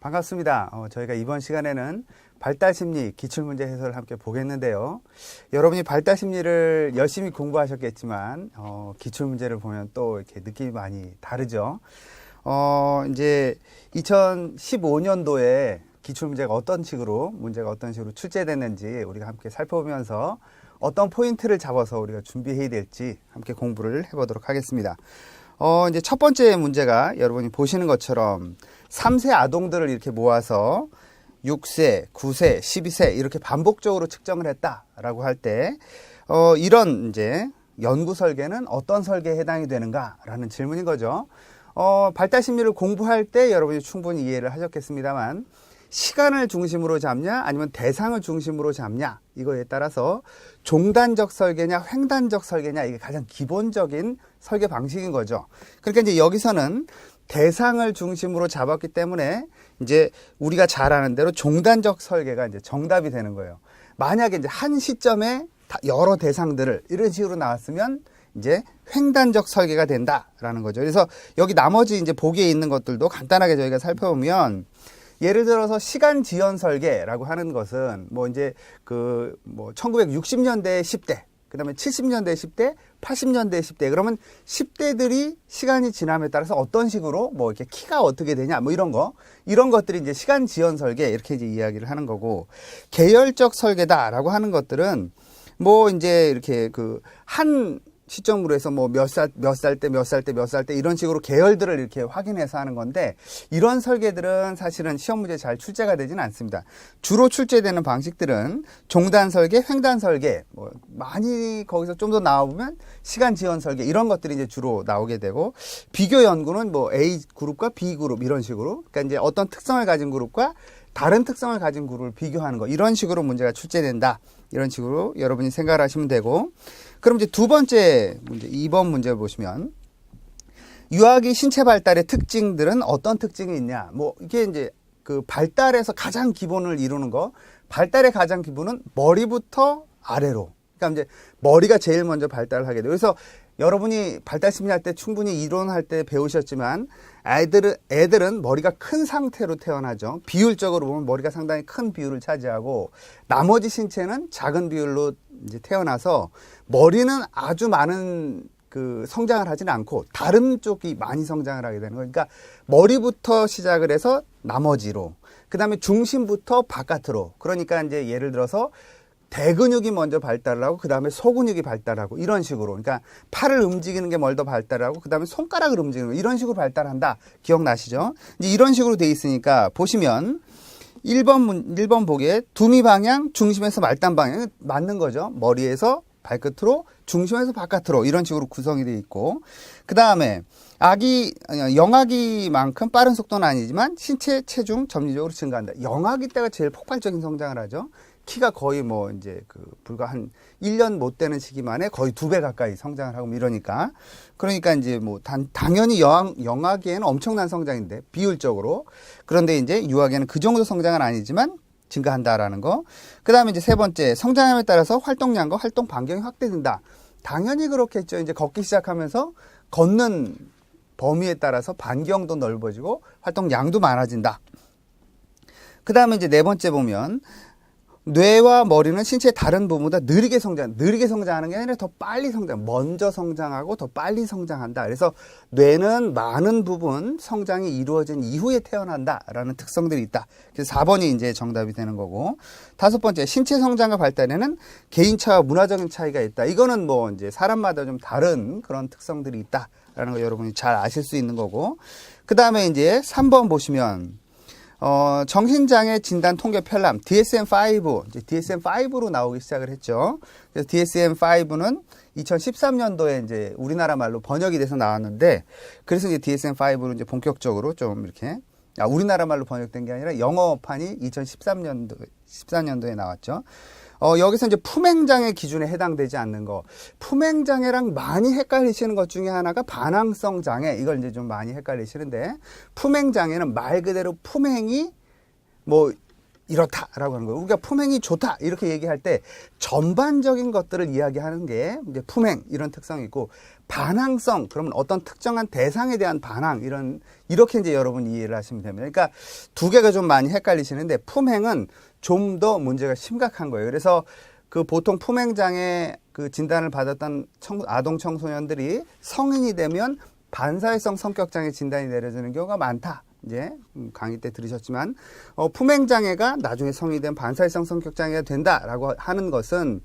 반갑습니다. 저희가 이번 시간에는 발달심리 기출문제 해설을 함께 보겠는데요. 여러분이 발달심리를 열심히 공부하셨겠지만 기출문제를 보면 또 이렇게 느낌이 많이 다르죠. 이제 2015년도에 기출문제가 문제가 어떤 식으로 출제됐는지 우리가 함께 살펴보면서 어떤 포인트를 잡아서 우리가 준비해야 될지 함께 공부를 해보도록 하겠습니다. 이제 첫 번째 문제가 여러분이 보시는 것처럼 3세 아동들을 이렇게 모아서 6세, 9세, 12세 이렇게 반복적으로 측정을 했다라고 할 때, 이런 이제 연구 설계는 어떤 설계에 해당이 되는가라는 질문인 거죠. 발달심리를 공부할 때 여러분이 충분히 이해를 하셨겠습니다만, 시간을 중심으로 잡냐 아니면 대상을 중심으로 잡냐 이거에 따라서 종단적 설계냐 횡단적 설계냐 이게 가장 기본적인 설계 방식인 거죠. 그러니까 이제 여기서는 대상을 중심으로 잡았기 때문에 이제 우리가 잘 아는 대로 종단적 설계가 이제 정답이 되는 거예요. 만약에 이제 한 시점에 여러 대상들을 이런 식으로 나왔으면 이제 횡단적 설계가 된다라는 거죠. 그래서 여기 나머지 이제 보기에 있는 것들도 간단하게 저희가 살펴보면, 예를 들어서 시간 지연 설계라고 하는 것은 뭐 이제 1960년대 10대, 그다음에 70년대 10대, 80년대 10대, 그러면 10대들이 시간이 지남에 따라서 어떤 식으로 뭐 이렇게 키가 어떻게 되냐 뭐 이런 것들이 이제 시간 지연 설계 이렇게 이제 이야기를 하는 거고, 계열적 설계다라고 하는 것들은 뭐 이제 이렇게 한 시점으로 해서 뭐 몇 살 때 이런 식으로 계열들을 이렇게 확인해서 하는 건데, 이런 설계들은 사실은 시험 문제에 잘 출제가 되지는 않습니다. 주로 출제되는 방식들은 종단 설계, 횡단 설계, 뭐 많이 거기서 좀 더 나와보면 시간 지연 설계 이런 것들이 이제 주로 나오게 되고, 비교 연구는 뭐 A 그룹과 B 그룹 이런 식으로, 그러니까 이제 어떤 특성을 가진 그룹과 다른 특성을 가진 그룹을 비교하는 거, 이런 식으로 문제가 출제된다. 이런 식으로 여러분이 생각을 하시면 되고, 그럼 이제 두 번째 문제, 2번 문제 보시면, 유아기 신체 발달의 특징들은 어떤 특징이 있냐? 뭐 이게 이제 발달에서 가장 기본을 이루는 거, 발달의 가장 기본은 머리부터 아래로. 그러니까 이제 머리가 제일 먼저 발달을 하게 돼요. 그래서 여러분이 발달심리할 때 충분히 이론할 때 배우셨지만, 애들은 머리가 큰 상태로 태어나죠. 비율적으로 보면 머리가 상당히 큰 비율을 차지하고, 나머지 신체는 작은 비율로 이제 태어나서 머리는 아주 많은 성장을 하지는 않고 다른 쪽이 많이 성장을 하게 되는 거예요. 그러니까 머리부터 시작을 해서 나머지로, 그 다음에 중심부터 바깥으로. 그러니까 이제 예를 들어서 대근육이 먼저 발달을 하고 그 다음에 소근육이 발달하고 이런 식으로, 그러니까 팔을 움직이는 게 먼저 발달하고 그 다음에 손가락을 움직이는 거, 이런 식으로 발달한다. 기억나시죠? 이제 이런 식으로 돼 있으니까 보시면 1번 보기에 두미 방향, 중심에서 말단 방향 맞는 거죠. 머리에서 발끝으로, 중심에서 바깥으로 이런 식으로 구성이 돼 있고, 그 다음에 영아기만큼 빠른 속도는 아니지만 신체 체중 점진적으로 증가한다. 영아기 때가 제일 폭발적인 성장을 하죠. 키가 거의 뭐 이제 불과 한 1년 못 되는 시기 만에 거의 2배 가까이 성장을 하고 이러니까, 그러니까 이제 뭐 당연히 영아기에는 엄청난 성장인데 비율적으로, 그런데 이제 유아기에는 그 정도 성장은 아니지만 증가한다라는 거. 그 다음에 이제 세 번째, 성장함에 따라서 활동량과 활동 반경이 확대된다. 당연히 그렇겠죠. 이제 걷기 시작하면서 걷는 범위에 따라서 반경도 넓어지고 활동량도 많아진다. 그 다음에 이제 네 번째 보면, 뇌와 머리는 신체의 다른 부분보다 느리게 성장하는 게 아니라 더 빨리 먼저 성장하고 더 빨리 성장한다. 그래서 뇌는 많은 부분 성장이 이루어진 이후에 태어난다라는 특성들이 있다. 그래서 4번이 이제 정답이 되는 거고, 다섯 번째, 신체 성장과 발달에는 개인차와 문화적인 차이가 있다. 이거는 뭐 이제 사람마다 좀 다른 그런 특성들이 있다라는 거 여러분이 잘 아실 수 있는 거고, 그 다음에 이제 3번 보시면, 정신장애 진단 통계 편람 DSM-5, 이제 DSM-5로 나오기 시작을 했죠. 그래서 DSM-5는 2013년도에 이제 우리나라 말로 번역이 돼서 나왔는데, 그래서 이제 DSM-5로 이제 본격적으로 좀 이렇게, 우리나라 말로 번역된 게 아니라 영어판이 2014년도에 나왔죠. 여기서 이제 품행장애 기준에 해당되지 않는 거, 품행장애랑 많이 헷갈리시는 것 중에 하나가 반항성 장애, 이걸 이제 좀 많이 헷갈리시는데, 품행장애는 말 그대로 품행이 뭐 이렇다라고 하는 거예요. 우리가 품행이 좋다 이렇게 얘기할 때 전반적인 것들을 이야기하는 게 이제 품행 이런 특성이 있고, 반항성 그러면 어떤 특정한 대상에 대한 반항 이렇게 이제 여러분 이해를 하시면 됩니다. 그러니까 두 개가 좀 많이 헷갈리시는데, 품행은 좀 더 문제가 심각한 거예요. 그래서 그 보통 품행장애 그 진단을 받았던 아동 청소년들이 성인이 되면 반사회성 성격장애 진단이 내려지는 경우가 많다. 이제 강의 때 들으셨지만 품행장애가 나중에 성인이 되면 반사회성 성격장애가 된다라고 하는 것은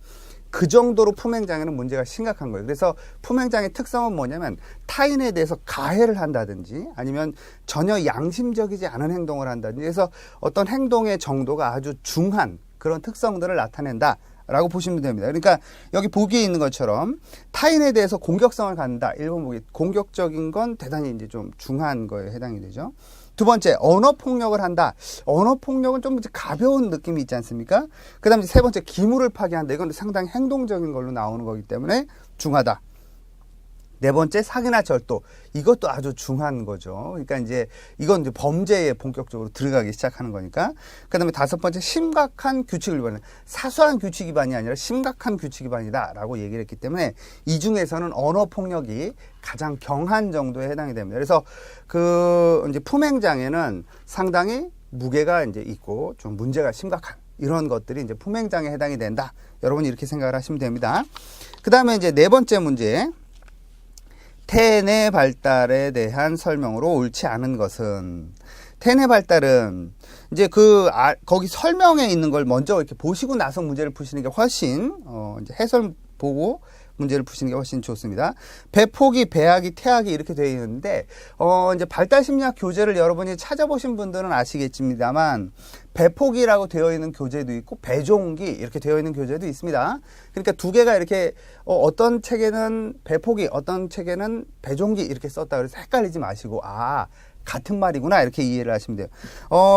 그 정도로 품행장애는 문제가 심각한 거예요. 그래서 품행장애 특성은 뭐냐면 타인에 대해서 가해를 한다든지 아니면 전혀 양심적이지 않은 행동을 한다든지, 그래서 어떤 행동의 정도가 아주 중한 그런 특성들을 나타낸다 라고 보시면 됩니다. 그러니까 여기 보기에 있는 것처럼 타인에 대해서 공격성을 갖는다. 1번 보기 공격적인 건 대단히 이제 좀 중한 거에 해당이 되죠. 두 번째, 언어폭력을 한다. 언어폭력은 좀 가벼운 느낌이 있지 않습니까? 그 다음에 세 번째, 기물을 파괴한다. 이건 상당히 행동적인 걸로 나오는 거기 때문에 중하다. 네 번째, 사기나 절도. 이것도 아주 중한 거죠. 그러니까 이제 이건 이제 범죄에 본격적으로 들어가기 시작하는 거니까. 그 다음에 다섯 번째, 심각한 규칙을 위반하는, 사소한 규칙 위반이 아니라 심각한 규칙 위반이다라고 얘기를 했기 때문에 이 중에서는 언어폭력이 가장 경한 정도에 해당이 됩니다. 그래서 그 이제 품행장애는 상당히 무게가 이제 있고 좀 문제가 심각한 이런 것들이 이제 품행장애에 해당이 된다. 여러분이 이렇게 생각을 하시면 됩니다. 그 다음에 이제 네 번째 문제. 태내 발달에 대한 설명으로 옳지 않은 것은, 태내 발달은 이제 거기 설명에 있는 걸 먼저 이렇게 보시고 나서 문제를 푸시는 게 훨씬 이제 해설 보고 문제를 푸시는 게 훨씬 좋습니다. 배포기, 배아기, 태아기 이렇게 되어 있는데 이제 발달심리학 교재를 여러분이 찾아보신 분들은 아시겠습니다만, 배포기라고 되어 있는 교재도 있고 배종기 이렇게 되어 있는 교재도 있습니다. 그러니까 두 개가 이렇게 어떤 책에는 배포기, 어떤 책에는 배종기 이렇게 썼다 그래서 헷갈리지 마시고 같은 말이구나 이렇게 이해를 하시면 돼요.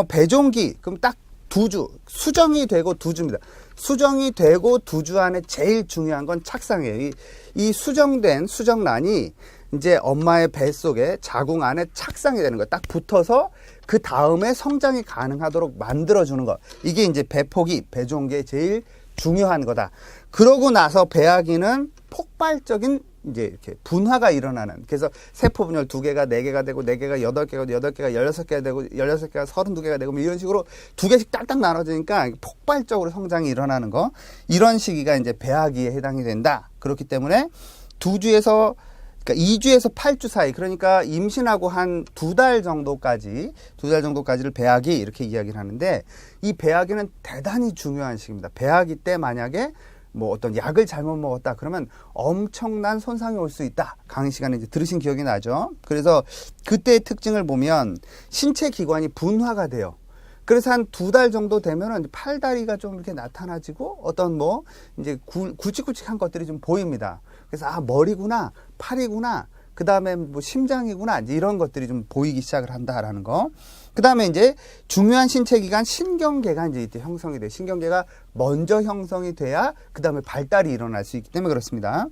배종기 그럼 딱 두 주, 수정이 되고 두 주입니다. 수정이 되고 두 주 안에 제일 중요한 건 착상이에요. 이 수정된 수정란이 이제 엄마의 뱃속에 자궁 안에 착상이 되는 거예요. 딱 붙어서 그 다음에 성장이 가능하도록 만들어주는 거. 이게 이제 배포기, 배종기의 제일 중요한 거다. 그러고 나서 배아기는 폭발적인 이제 이렇게 분화가 일어나는, 그래서 세포 분열 2개가 4개가 되고 4개가 8개가 되고 8개가 16개가 되고 16개가 32개가 되고 뭐 이런 식으로 2개씩 딱딱 나눠지니까 폭발적으로 성장이 일어나는 거, 이런 시기가 이제 배아기에 해당이 된다. 그렇기 때문에 2주에서 그러니까 2주에서 8주 사이, 그러니까 임신하고 한 2달 정도까지를 배아기 이렇게 이야기를 하는데, 이 배아기는 대단히 중요한 시기입니다. 배아기 때 만약에 뭐 어떤 약을 잘못 먹었다 그러면 엄청난 손상이 올 수 있다. 강의 시간에 이제 들으신 기억이 나죠. 그래서 그때의 특징을 보면 신체 기관이 분화가 돼요. 그래서 한 2달 정도 되면은 팔다리가 좀 이렇게 나타나지고 어떤 뭐 이제 굵직굵직한 것들이 좀 보입니다. 그래서 머리구나, 팔이구나, 그 다음에 뭐 심장이구나, 이제 이런 것들이 좀 보이기 시작을 한다라는 거. 그 다음에 이제 중요한 신체 기관 신경계가 이제 이때 형성이 돼요. 신경계가 먼저 형성이 돼야 그 다음에 발달이 일어날 수 있기 때문에 그렇습니다.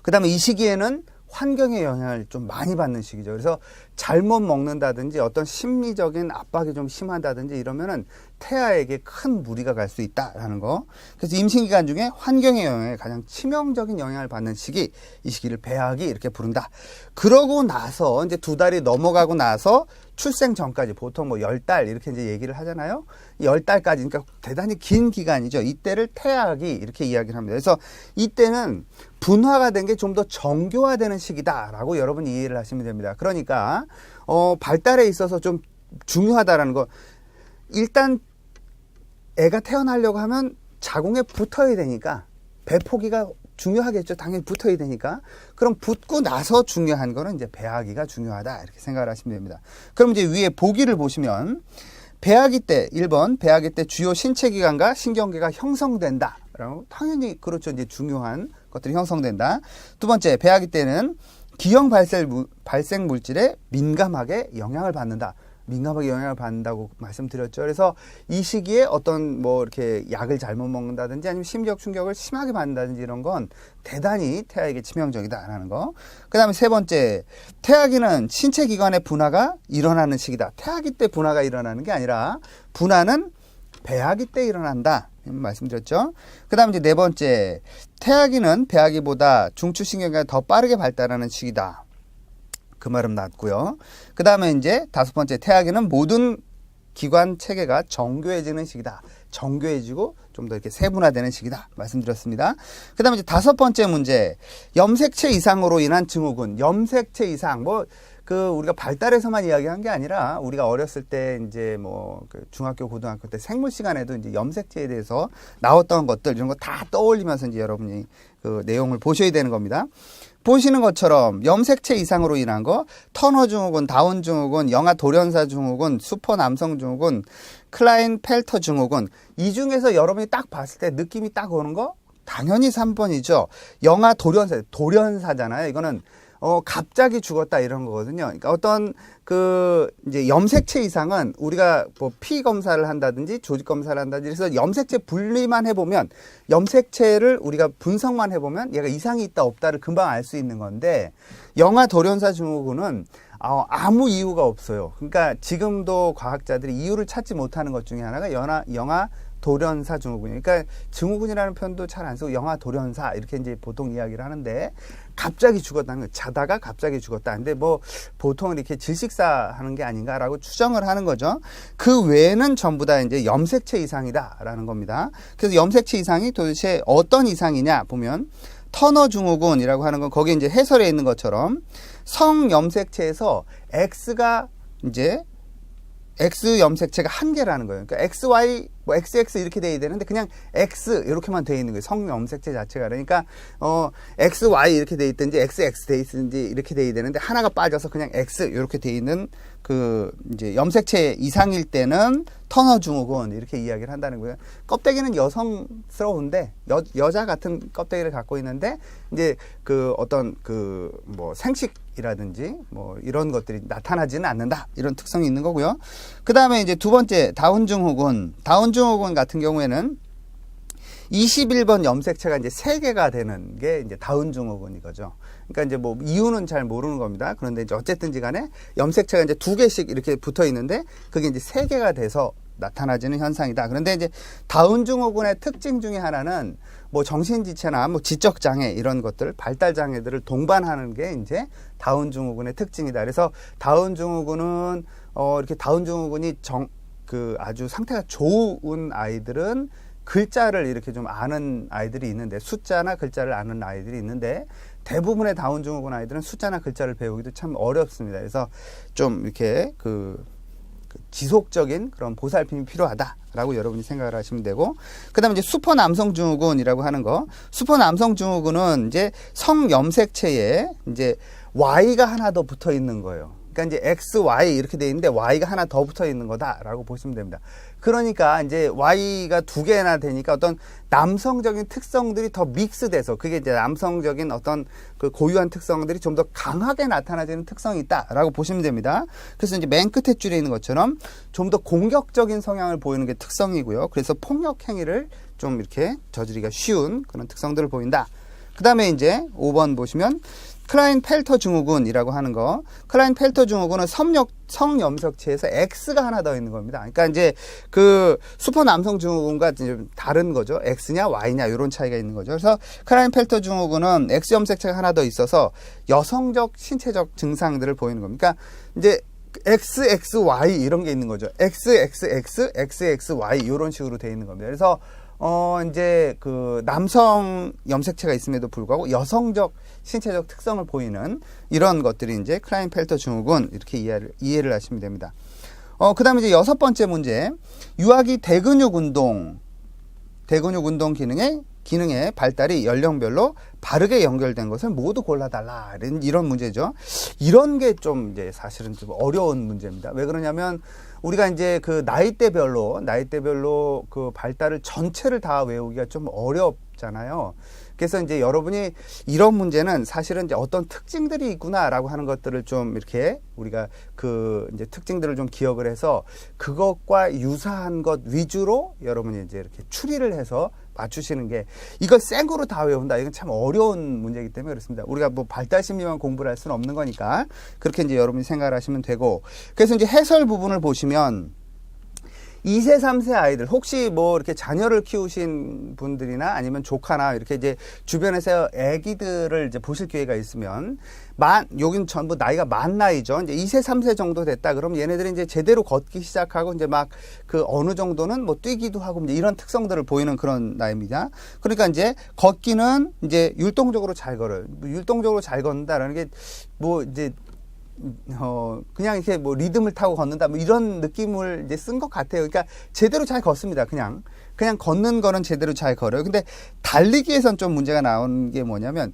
그 다음에 이 시기에는 환경의 영향을 좀 많이 받는 시기죠. 그래서 잘못 먹는다든지 어떤 심리적인 압박이 좀 심하다든지 이러면은 태아에게 큰 무리가 갈 수 있다라는 거. 그래서 임신 기간 중에 환경의 영향에 가장 치명적인 영향을 받는 시기, 이 시기를 배아기 이렇게 부른다. 그러고 나서 이제 2달이 넘어가고 나서 출생 전까지 보통 뭐 10달 이렇게 이제 얘기를 하잖아요. 10달까지, 그러니까 대단히 긴 기간이죠. 이때를 태아기 이렇게 이야기를 합니다. 그래서 이때는 분화가 된 게 좀 더 정교화되는 시기다라고 여러분이 이해를 하시면 됩니다. 그러니까 발달에 있어서 좀 중요하다라는 거. 일단 애가 태어나려고 하면 자궁에 붙어야 되니까 배포기가 중요하겠죠. 당연히 붙어야 되니까. 그럼 붙고 나서 중요한 거는 이제 배아기가 중요하다. 이렇게 생각을 하시면 됩니다. 그럼 이제 위에 보기를 보시면 배아기 때 1번 배아기 때 주요 신체 기관과 신경계가 형성된다. 라고 당연히 그렇죠. 이제 중요한 것들이 형성된다. 두 번째 배아기 때는 기형 발생 물질에 민감하게 영향을 받는다. 민감하게 영향을 받는다고 말씀드렸죠. 그래서 이 시기에 어떤 뭐 이렇게 약을 잘못 먹는다든지 아니면 심리적 충격을 심하게 받는다든지 이런 건 대단히 태아에게 치명적이다라는 거. 그 다음에 세 번째, 태아기는 신체 기관의 분화가 일어나는 시기다. 태아기 때 분화가 일어나는 게 아니라 분화는 배아기 때 일어난다. 말씀드렸죠. 그 다음 이제 네 번째, 태아기는 배아기보다 중추신경이 더 빠르게 발달하는 시기다. 그 말은 맞고요. 그 다음에 이제 다섯 번째, 태아기는 모든 기관 체계가 정교해지는 시기다. 정교해지고 좀 더 이렇게 세분화되는 시기다. 말씀드렸습니다. 그 다음에 이제 다섯 번째 문제, 염색체 이상으로 인한 증후군. 염색체 이상, 우리가 발달에서만 이야기한 게 아니라 우리가 어렸을 때 이제 중학교, 고등학교 때 생물 시간에도 이제 염색체에 대해서 나왔던 것들 이런 거 다 떠올리면서 이제 여러분이 그 내용을 보셔야 되는 겁니다. 보시는 것처럼 염색체 이상으로 인한 거, 터너 증후군, 다운 증후군, 영아 돌연사 증후군, 슈퍼 남성 증후군, 클라인펠터 증후군, 이 중에서 여러분이 딱 봤을 때 느낌이 딱 오는 거 당연히 3번이죠. 영아 돌연사잖아요. 이거는 갑자기 죽었다 이런 거거든요. 그러니까 어떤 이제 염색체 이상은 우리가 피 검사를 한다든지 조직 검사를 한다든지 그래서 염색체 분리만 해보면, 염색체를 우리가 분석만 해보면 얘가 이상이 있다 없다를 금방 알 수 있는 건데, 영아 돌연사 증후군은 아무 이유가 없어요. 그러니까 지금도 과학자들이 이유를 찾지 못하는 것 중에 하나가 영아 돌연사 증후군이에요. 그러니까 증후군이라는 표현도 잘 안 쓰고 영아 돌연사 이렇게 이제 보통 이야기를 하는데, 갑자기 죽었다는 거예요. 자다가 갑자기 죽었다. 근데 보통 이렇게 질식사 하는 게 아닌가라고 추정을 하는 거죠. 그 외에는 전부 다 이제 염색체 이상이다라는 겁니다. 그래서 염색체 이상이 도대체 어떤 이상이냐 보면, 터너 증후군이라고 하는 건 거기에 이제 해설에 있는 것처럼 성염색체에서 X가 이제 X 염색체가 한 개라는 거예요. 그러니까 XY, XX 이렇게 돼야 되는데 그냥 X 이렇게만 돼 있는 거예요. 성염색체 자체가. 그러니까 XY 이렇게 돼 있든지 XX 돼 있든지 이렇게 돼야 되는데 하나가 빠져서 그냥 X 이렇게 돼 있는 이제 염색체 이상일 때는 터너 증후군 이렇게 이야기를 한다는 거예요. 껍데기는 여성스러운데 여자 같은 껍데기를 갖고 있는데 이제 어떤 생식이라든지 이런 것들이 나타나지는 않는다. 이런 특성이 있는 거고요. 그 다음에 이제 두 번째, 다운 증후군. 다운 증후군 같은 경우에는 21번 염색체가 이제 3개가 되는 게 이제 다운 증후군이거죠. 그러니까 이제 이유는 잘 모르는 겁니다. 그런데 이제 어쨌든지 간에 염색체가 이제 2개씩 이렇게 붙어 있는데 그게 이제 3개가 돼서 나타나지는 현상이다. 그런데 이제 다운 증후군의 특징 중에 하나는 정신지체나 지적 장애 이런 것들, 발달 장애들을 동반하는 게 이제 다운 증후군의 특징이다. 그래서 다운 증후군은 이렇게 다운 증후군이 아주 상태가 좋은 아이들은 글자를 이렇게 좀 아는 아이들이 있는데, 숫자나 글자를 아는 아이들이 있는데, 대부분의 다운 증후군 아이들은 숫자나 글자를 배우기도 참 어렵습니다. 그래서 좀 이렇게 지속적인 그런 보살핌이 필요하다라고 여러분이 생각을 하시면 되고, 그 다음에 이제 슈퍼 남성 증후군이라고 하는 거, 슈퍼 남성 증후군은 이제 성염색체에 이제 Y가 하나 더 붙어 있는 거예요. 그러니까 이제 X, Y 이렇게 돼 있는데 Y가 하나 더 붙어 있는 거다라고 보시면 됩니다. 그러니까 이제 Y가 2개나 되니까 어떤 남성적인 특성들이 더 믹스돼서 그게 이제 남성적인 어떤 고유한 특성들이 좀 더 강하게 나타나지는 특성이 있다라고 보시면 됩니다. 그래서 이제 맨 끝에 줄에 있는 것처럼 좀 더 공격적인 성향을 보이는 게 특성이고요. 그래서 폭력 행위를 좀 이렇게 저지르기가 쉬운 그런 특성들을 보인다. 그 다음에 이제 5번 보시면 클라인펠터 증후군이라고 하는 거. 클라인펠터 증후군은 성염색체에서 X가 하나 더 있는 겁니다. 그러니까 이제 슈퍼 남성 증후군과 좀 다른 거죠. X냐 Y냐 이런 차이가 있는 거죠. 그래서 클라인펠터 증후군은 X 염색체가 하나 더 있어서 여성적 신체적 증상들을 보이는 겁니다. 그러니까 이제 XXY 이런 게 있는 거죠. XXX, XXY 이런 식으로 되어 있는 겁니다. 그래서 이제 남성 염색체가 있음에도 불구하고 여성적 신체적 특성을 보이는 이런 것들이 이제 클라인펠터 증후군 이렇게 이해를 하시면 됩니다. 그 다음에 이제 6번째 문제, 유아기 대근육 운동 기능의 발달이 연령별로 바르게 연결된 것을 모두 골라달라. 이런 문제죠. 이런 게 좀 이제 사실은 좀 어려운 문제입니다. 왜 그러냐면 우리가 이제 나이대별로 발달을 전체를 다 외우기가 좀 어렵잖아요. 그래서 이제 여러분이 이런 문제는 사실은 이제 어떤 특징들이 있구나라고 하는 것들을 좀 이렇게 우리가 이제 특징들을 좀 기억을 해서 그것과 유사한 것 위주로 여러분이 이제 이렇게 추리를 해서 맞추시는 게, 이걸 생으로 다 외운다. 이건 참 어려운 문제이기 때문에 그렇습니다. 우리가 발달 심리만 공부를 할 수는 없는 거니까 그렇게 이제 여러분이 생각을 하시면 되고, 그래서 이제 해설 부분을 보시면 2세, 3세 아이들, 혹시 뭐 이렇게 자녀를 키우신 분들이나 아니면 조카나 이렇게 이제 주변에서 아기들을 이제 보실 기회가 있으면, 여긴 전부 나이가 만 나이죠. 이제 2세, 3세 정도 됐다. 그럼 얘네들이 이제 제대로 걷기 시작하고 이제 막 그 어느 정도는 뭐 뛰기도 하고 이제 이런 특성들을 보이는 그런 나이입니다. 그러니까 이제 걷기는 이제 율동적으로 잘 걸어요. 율동적으로 잘 걷는다라는 게 뭐 이제 그냥 이렇게 뭐 리듬을 타고 걷는다, 뭐 이런 느낌을 이제 쓴 것 같아요. 그러니까 제대로 잘 걷습니다. 그냥 걷는 거는 제대로 잘 걸어요. 근데 달리기에선 좀 문제가 나온 게 뭐냐면,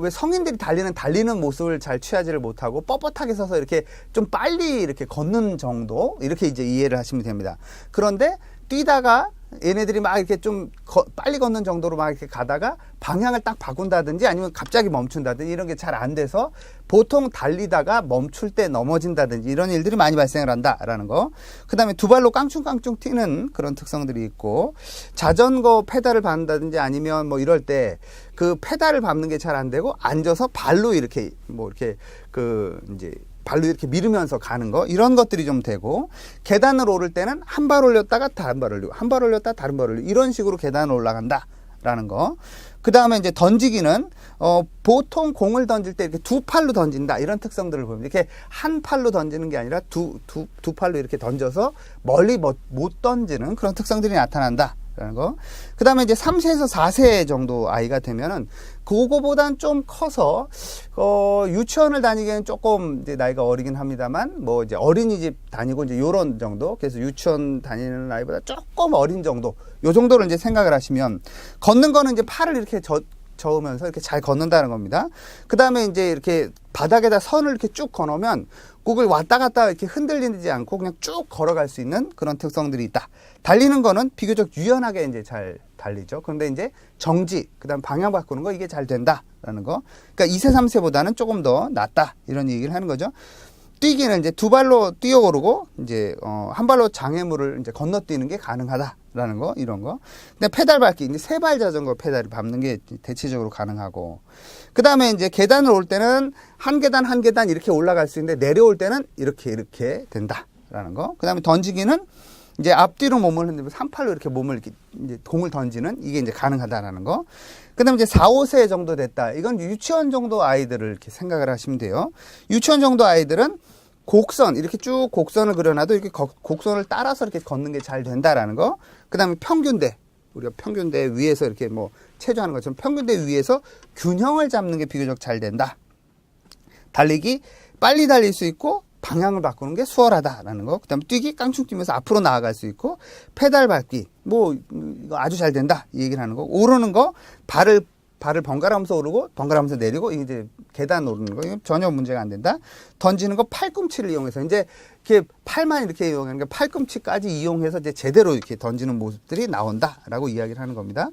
왜 성인들이 달리는 모습을 잘 취하지를 못하고 뻣뻣하게 서서 이렇게 좀 빨리 이렇게 걷는 정도, 이렇게 이제 이해를 하시면 됩니다. 그런데 뛰다가 얘네들이 막 이렇게 좀 빨리 걷는 정도로 막 이렇게 가다가 방향을 딱 바꾼다든지 아니면 갑자기 멈춘다든지 이런 게 잘 안 돼서 보통 달리다가 멈출 때 넘어진다든지 이런 일들이 많이 발생을 한다라는 거. 그 다음에 두 발로 깡충깡충 튀는 그런 특성들이 있고, 자전거 페달을 밟는다든지 아니면 뭐 이럴 때 그 페달을 밟는 게 잘 안 되고 앉아서 발로 이렇게 뭐 이렇게 이제 발로 이렇게 밀으면서 가는 거, 이런 것들이 좀 되고, 계단을 오를 때는 한 발 올렸다가 다른 발 올리고, 한 발 올렸다가 다른 발 올리고, 이런 식으로 계단을 올라간다라는 거. 그 다음에 이제 던지기는, 보통 공을 던질 때 이렇게 두 팔로 던진다, 이런 특성들을 보입니다. 이렇게 한 팔로 던지는 게 아니라 두 팔로 이렇게 던져서 멀리 못 던지는 그런 특성들이 나타난다. 라는 거. 그 다음에 이제 3세에서 4세 정도 아이가 되면은, 그거보단 좀 커서, 유치원을 다니기에는 조금 이제 나이가 어리긴 합니다만, 뭐 이제 어린이집 다니고 이제 요런 정도, 그래서 유치원 다니는 아이보다 조금 어린 정도, 요 정도를 이제 생각을 하시면, 걷는 거는 이제 팔을 이렇게 저으면서 이렇게 잘 걷는다는 겁니다. 그 다음에 이제 이렇게 바닥에다 선을 이렇게 쭉 걸어놓으면 그걸 왔다 갔다 이렇게 흔들리지 않고 그냥 쭉 걸어갈 수 있는 그런 특성들이 있다. 달리는 거는 비교적 유연하게 이제 잘 달리죠. 그런데 이제 정지, 그 다음 방향 바꾸는 거, 이게 잘 된다라는 거. 그러니까 2세, 3세보다는 조금 더 낫다, 이런 얘기를 하는 거죠. 뛰기는 이제 두 발로 뛰어오르고 이제 한 발로 장애물을 이제 건너뛰는 게 가능하다라는 거, 이런 거. 근데 페달 밟기, 이제 세 발 자전거 페달을 밟는 게 대체적으로 가능하고, 그 다음에 이제 계단을 올 때는 한 계단 한 계단 이렇게 올라갈 수 있는데, 내려올 때는 이렇게 된다라는 거. 그 다음에 던지기는 이제 앞뒤로 몸을 흔들면서 한 팔로 이렇게 몸을 이렇게 이제 공을 던지는, 이게 이제 가능하다라는 거. 그 다음에 이제 4, 5세 정도 됐다. 이건 유치원 정도 아이들을 이렇게 생각을 하시면 돼요. 유치원 정도 아이들은 곡선, 이렇게 쭉 곡선을 그려놔도 이렇게 곡선을 따라서 이렇게 걷는 게 잘 된다라는 거. 그 다음에 평균대. 우리가 평균대 위에서 이렇게 뭐 체조하는 것처럼 평균대 위에서 균형을 잡는 게 비교적 잘 된다. 달리기, 빨리 달릴 수 있고, 방향을 바꾸는 게 수월하다라는 거. 그 다음에 뛰기, 깡충 뛰면서 앞으로 나아갈 수 있고, 페달 밟기, 뭐 이거 아주 잘 된다, 이 얘기를 하는 거. 오르는 거, 발을 번갈아가면서 오르고 번갈아가면서 내리고, 이제 계단 오르는 거, 이거 전혀 문제가 안 된다. 던지는 거, 팔꿈치를 이용해서 이제 이렇게 팔만 이렇게 이용하는 게, 팔꿈치까지 이용해서 이제 제대로 이렇게 던지는 모습들이 나온다라고 이야기를 하는 겁니다.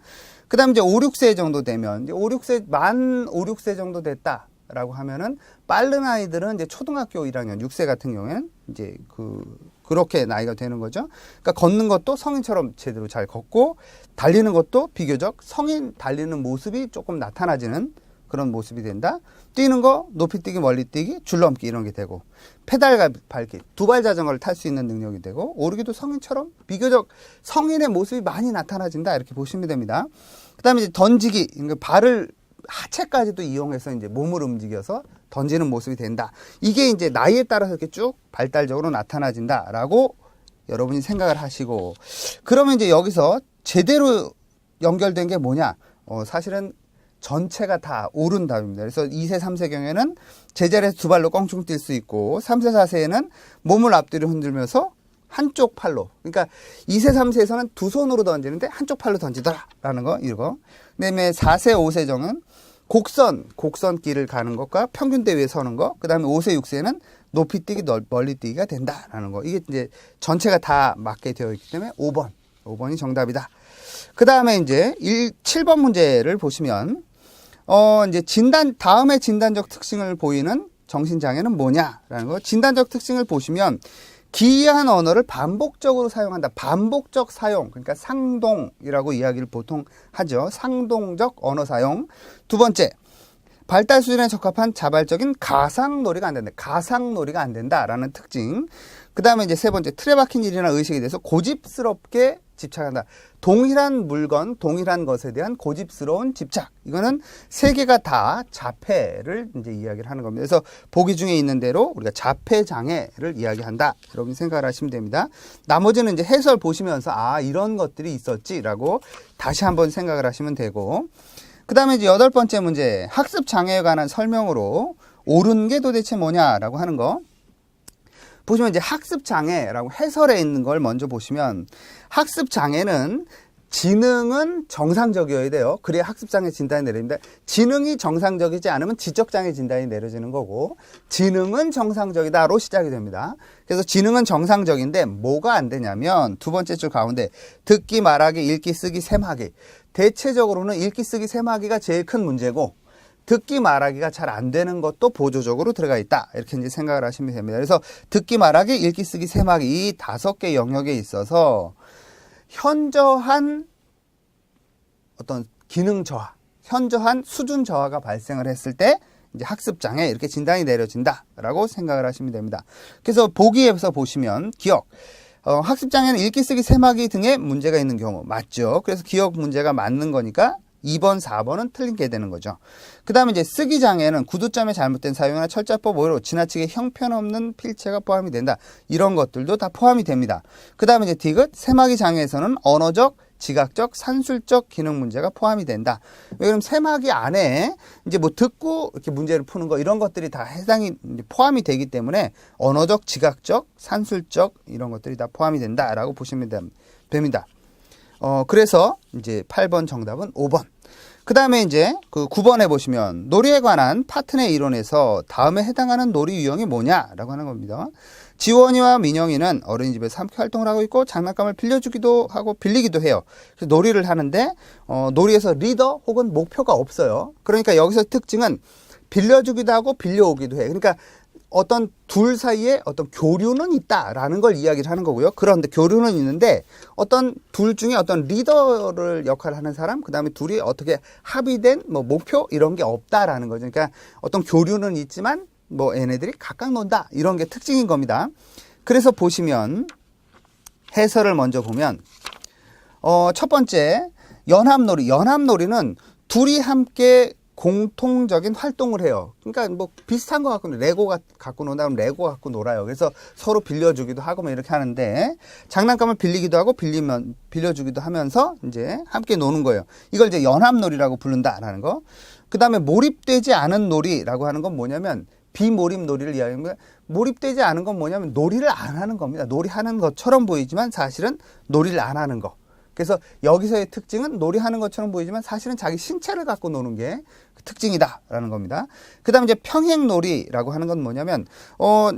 그 다음에 이제 5, 6세 정도 되면, 이제 5, 6세 정도 됐다 라고 하면은, 빠른 아이들은 이제 초등학교 1학년, 6세 같은 경우에는 이제 그렇게 나이가 되는 거죠. 그러니까 걷는 것도 성인처럼 제대로 잘 걷고, 달리는 것도 비교적 성인 달리는 모습이 조금 나타나지는 그런 모습이 된다. 뛰는 거, 높이 뛰기, 멀리 뛰기, 줄넘기, 이런 게 되고, 페달 밟기, 두 발 자전거를 탈 수 있는 능력이 되고, 오르기도 성인처럼 비교적 성인의 모습이 많이 나타나진다, 이렇게 보시면 됩니다. 그 다음에 이제 던지기, 그러니까 발을 하체까지도 이용해서 이제 몸을 움직여서 던지는 모습이 된다. 이게 이제 나이에 따라서 이렇게 쭉 발달적으로 나타나진다라고 여러분이 생각을 하시고, 그러면 이제 여기서 제대로 연결된 게 뭐냐? 사실은 전체가 다 옳은 답입니다. 그래서 2세, 3세 경우에는 제자리에서 두 발로 껑충 뛸 수 있고, 3세, 4세에는 몸을 앞뒤로 흔들면서 한쪽 팔로, 그러니까 2세, 3세에서는 두 손으로 던지는데 한쪽 팔로 던지더라라는 거, 이거. 그다음에 4세, 5세 정은 곡선길을 가는 것과 평균대 위에 서는 거, 그 다음에 5세, 6세는 높이 뛰기, 멀리 뛰기가 된다라는 거. 이게 이제 전체가 다 맞게 되어 있기 때문에 5번이 정답이다. 그 다음에 이제 7번 문제를 보시면, 이제 다음에 진단적 특징을 보이는 정신장애는 뭐냐라는 거. 진단적 특징을 보시면, 기이한 언어를 반복적으로 사용한다. 반복적 사용, 그러니까 상동이라고 이야기를 보통 하죠. 상동적 언어 사용. 두 번째, 발달 수준에 적합한 자발적인 가상놀이가 안 된다. 가상놀이가 안 된다라는 특징. 그 다음에 이제 세 번째, 틀에 박힌 일이나 의식에 대해서 고집스럽게 집착한다. 동일한 물건, 동일한 것에 대한 고집스러운 집착. 이거는 세 개가 다 자폐를 이제 이야기를 하는 겁니다. 그래서 보기 중에 있는 대로 우리가 자폐 장애를 이야기한다. 여러분 생각을 하시면 됩니다. 나머지는 이제 해설 보시면서 아, 이런 것들이 있었지라고 다시 한번 생각을 하시면 되고. 그 다음에 이제 8번째 문제, 학습 장애에 관한 설명으로 옳은 게 도대체 뭐냐라고 하는 거. 보시면 이제 학습 장애라고 해설에 있는 걸 먼저 보시면 학습 장애는 지능은 정상적이어야 돼요. 그래야 학습 장애 진단이 내립니다. 지능이 정상적이지 않으면 지적 장애 진단이 내려지는 거고 지능은 정상적이다로 시작이 됩니다. 그래서 지능은 정상적인데 뭐가 안 되냐면 두 번째 줄 가운데 듣기, 말하기, 읽기, 쓰기, 셈하기. 대체적으로는 읽기, 쓰기, 셈하기가 제일 큰 문제고 듣기 말하기가 잘 안 되는 것도 보조적으로 들어가 있다. 이렇게 이제 생각을 하시면 됩니다. 그래서 듣기 말하기, 읽기 쓰기 셈하기 이 5개 영역에 있어서 현저한 어떤 기능 저하, 현저한 수준 저하가 발생을 했을 때 이제 학습 장애 이렇게 진단이 내려진다라고 생각을 하시면 됩니다. 그래서 보기에서 보시면 기억, 학습 장애는 읽기 쓰기 셈하기 등의 문제가 있는 경우 맞죠? 그래서 기억 문제가 맞는 거니까 2번, 4번은 틀린 게 되는 거죠. 그 다음에 이제 쓰기 장애는 구두점의 잘못된 사용이나 철자법 오해로 지나치게 형편없는 필체가 포함이 된다. 이런 것들도 다 포함이 됩니다. 그 다음에 이제 디귿, 셈하기 장애에서는 언어적, 지각적, 산술적 기능 문제가 포함이 된다. 왜 그럼 셈하기 안에 이제 뭐 듣고 이렇게 문제를 푸는 거 이런 것들이 다 해당이 포함이 되기 때문에 언어적, 지각적, 산술적 이런 것들이 다 포함이 된다라고 보시면 됩니다. 그래서 이제 8번 정답은 5번. 그 다음에 이제 그 9번에 보시면 놀이에 관한 파트 내 이론에서 다음에 해당하는 놀이 유형이 뭐냐라고 하는 겁니다. 지원이와 민영이는 어린이집에서 함께 활동을 하고 있고 장난감을 빌려주기도 하고 빌리기도 해요. 그래서 놀이를 하는데 놀이에서 리더 혹은 목표가 없어요. 그러니까 여기서 특징은 빌려주기도 하고 빌려오기도 해. 그러니까 어떤 둘 사이에 어떤 교류는 있다라는 걸 이야기를 하는 거고요. 그런데 교류는 있는데 어떤 둘 중에 어떤 리더를 역할을 하는 사람, 그 다음에 둘이 어떻게 합의된 뭐 목표 이런 게 없다라는 거죠. 그러니까 어떤 교류는 있지만 뭐 얘네들이 각각 논다 이런 게 특징인 겁니다. 그래서 보시면 해설을 먼저 보면 첫 번째 연합놀이는 둘이 함께 공통적인 활동을 해요. 그러니까 뭐 비슷한 거 갖고 레고 갖고 논다 그러면 레고 갖고 놀아요. 그래서 서로 빌려주기도 하고 뭐 이렇게 하는데 장난감을 빌리기도 하고 빌려주기도 하면서 이제 함께 노는 거예요. 이걸 이제 연합놀이라고 부른다라는 거. 그 다음에 몰입되지 않은 놀이라고 하는 건 뭐냐면 비몰입 놀이를 이야기합니다. 몰입되지 않은 건 뭐냐면 놀이를 안 하는 겁니다. 놀이하는 것처럼 보이지만 사실은 놀이를 안 하는 거. 그래서 여기서의 특징은 놀이하는 것처럼 보이지만 사실은 자기 신체를 갖고 노는 게 특징이다라는 겁니다. 그 다음에 이제 평행놀이라고 하는 건 뭐냐면,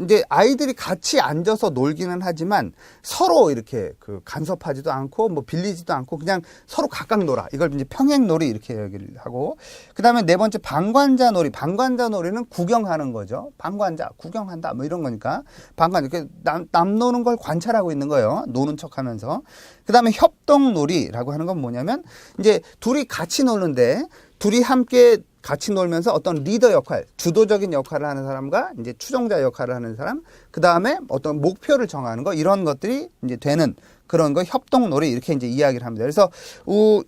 이제 아이들이 같이 앉아서 놀기는 하지만 서로 이렇게 간섭하지도 않고 뭐 빌리지도 않고 그냥 서로 각각 놀아. 이걸 이제 평행놀이 이렇게 얘기를 하고. 그 다음에 네 번째 방관자놀이. 방관자놀이는 구경하는 거죠. 방관자, 구경한다 뭐 이런 거니까. 이렇게 남 노는 걸 관찰하고 있는 거예요. 노는 척 하면서. 그 다음에 협동놀이라고 하는 건 뭐냐면, 이제 둘이 같이 노는데 둘이 함께 같이 놀면서 어떤 리더 역할, 주도적인 역할을 하는 사람과 이제 추종자 역할을 하는 사람, 그 다음에 어떤 목표를 정하는 거, 이런 것들이 이제 되는 그런 거 협동놀이 이렇게 이제 이야기를 합니다. 그래서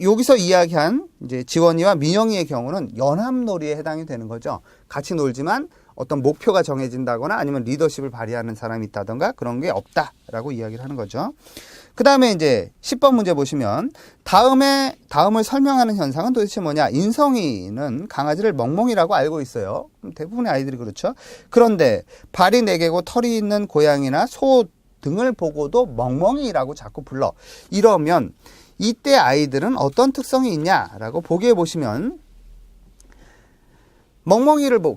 여기서 이야기한 이제 지원이와 민영이의 경우는 연합놀이에 해당이 되는 거죠. 같이 놀지만 어떤 목표가 정해진다거나 아니면 리더십을 발휘하는 사람이 있다던가 그런 게 없다라고 이야기를 하는 거죠. 그 다음에 이제 10번 문제 보시면 다음을 설명하는 현상은 도대체 뭐냐. 인성이는 강아지를 멍멍이라고 알고 있어요. 대부분의 아이들이 그렇죠. 그런데 발이 4개고 털이 있는 고양이나 소 등을 보고도 멍멍이라고 자꾸 불러. 이러면 이때 아이들은 어떤 특성이 있냐라고 보기에 보시면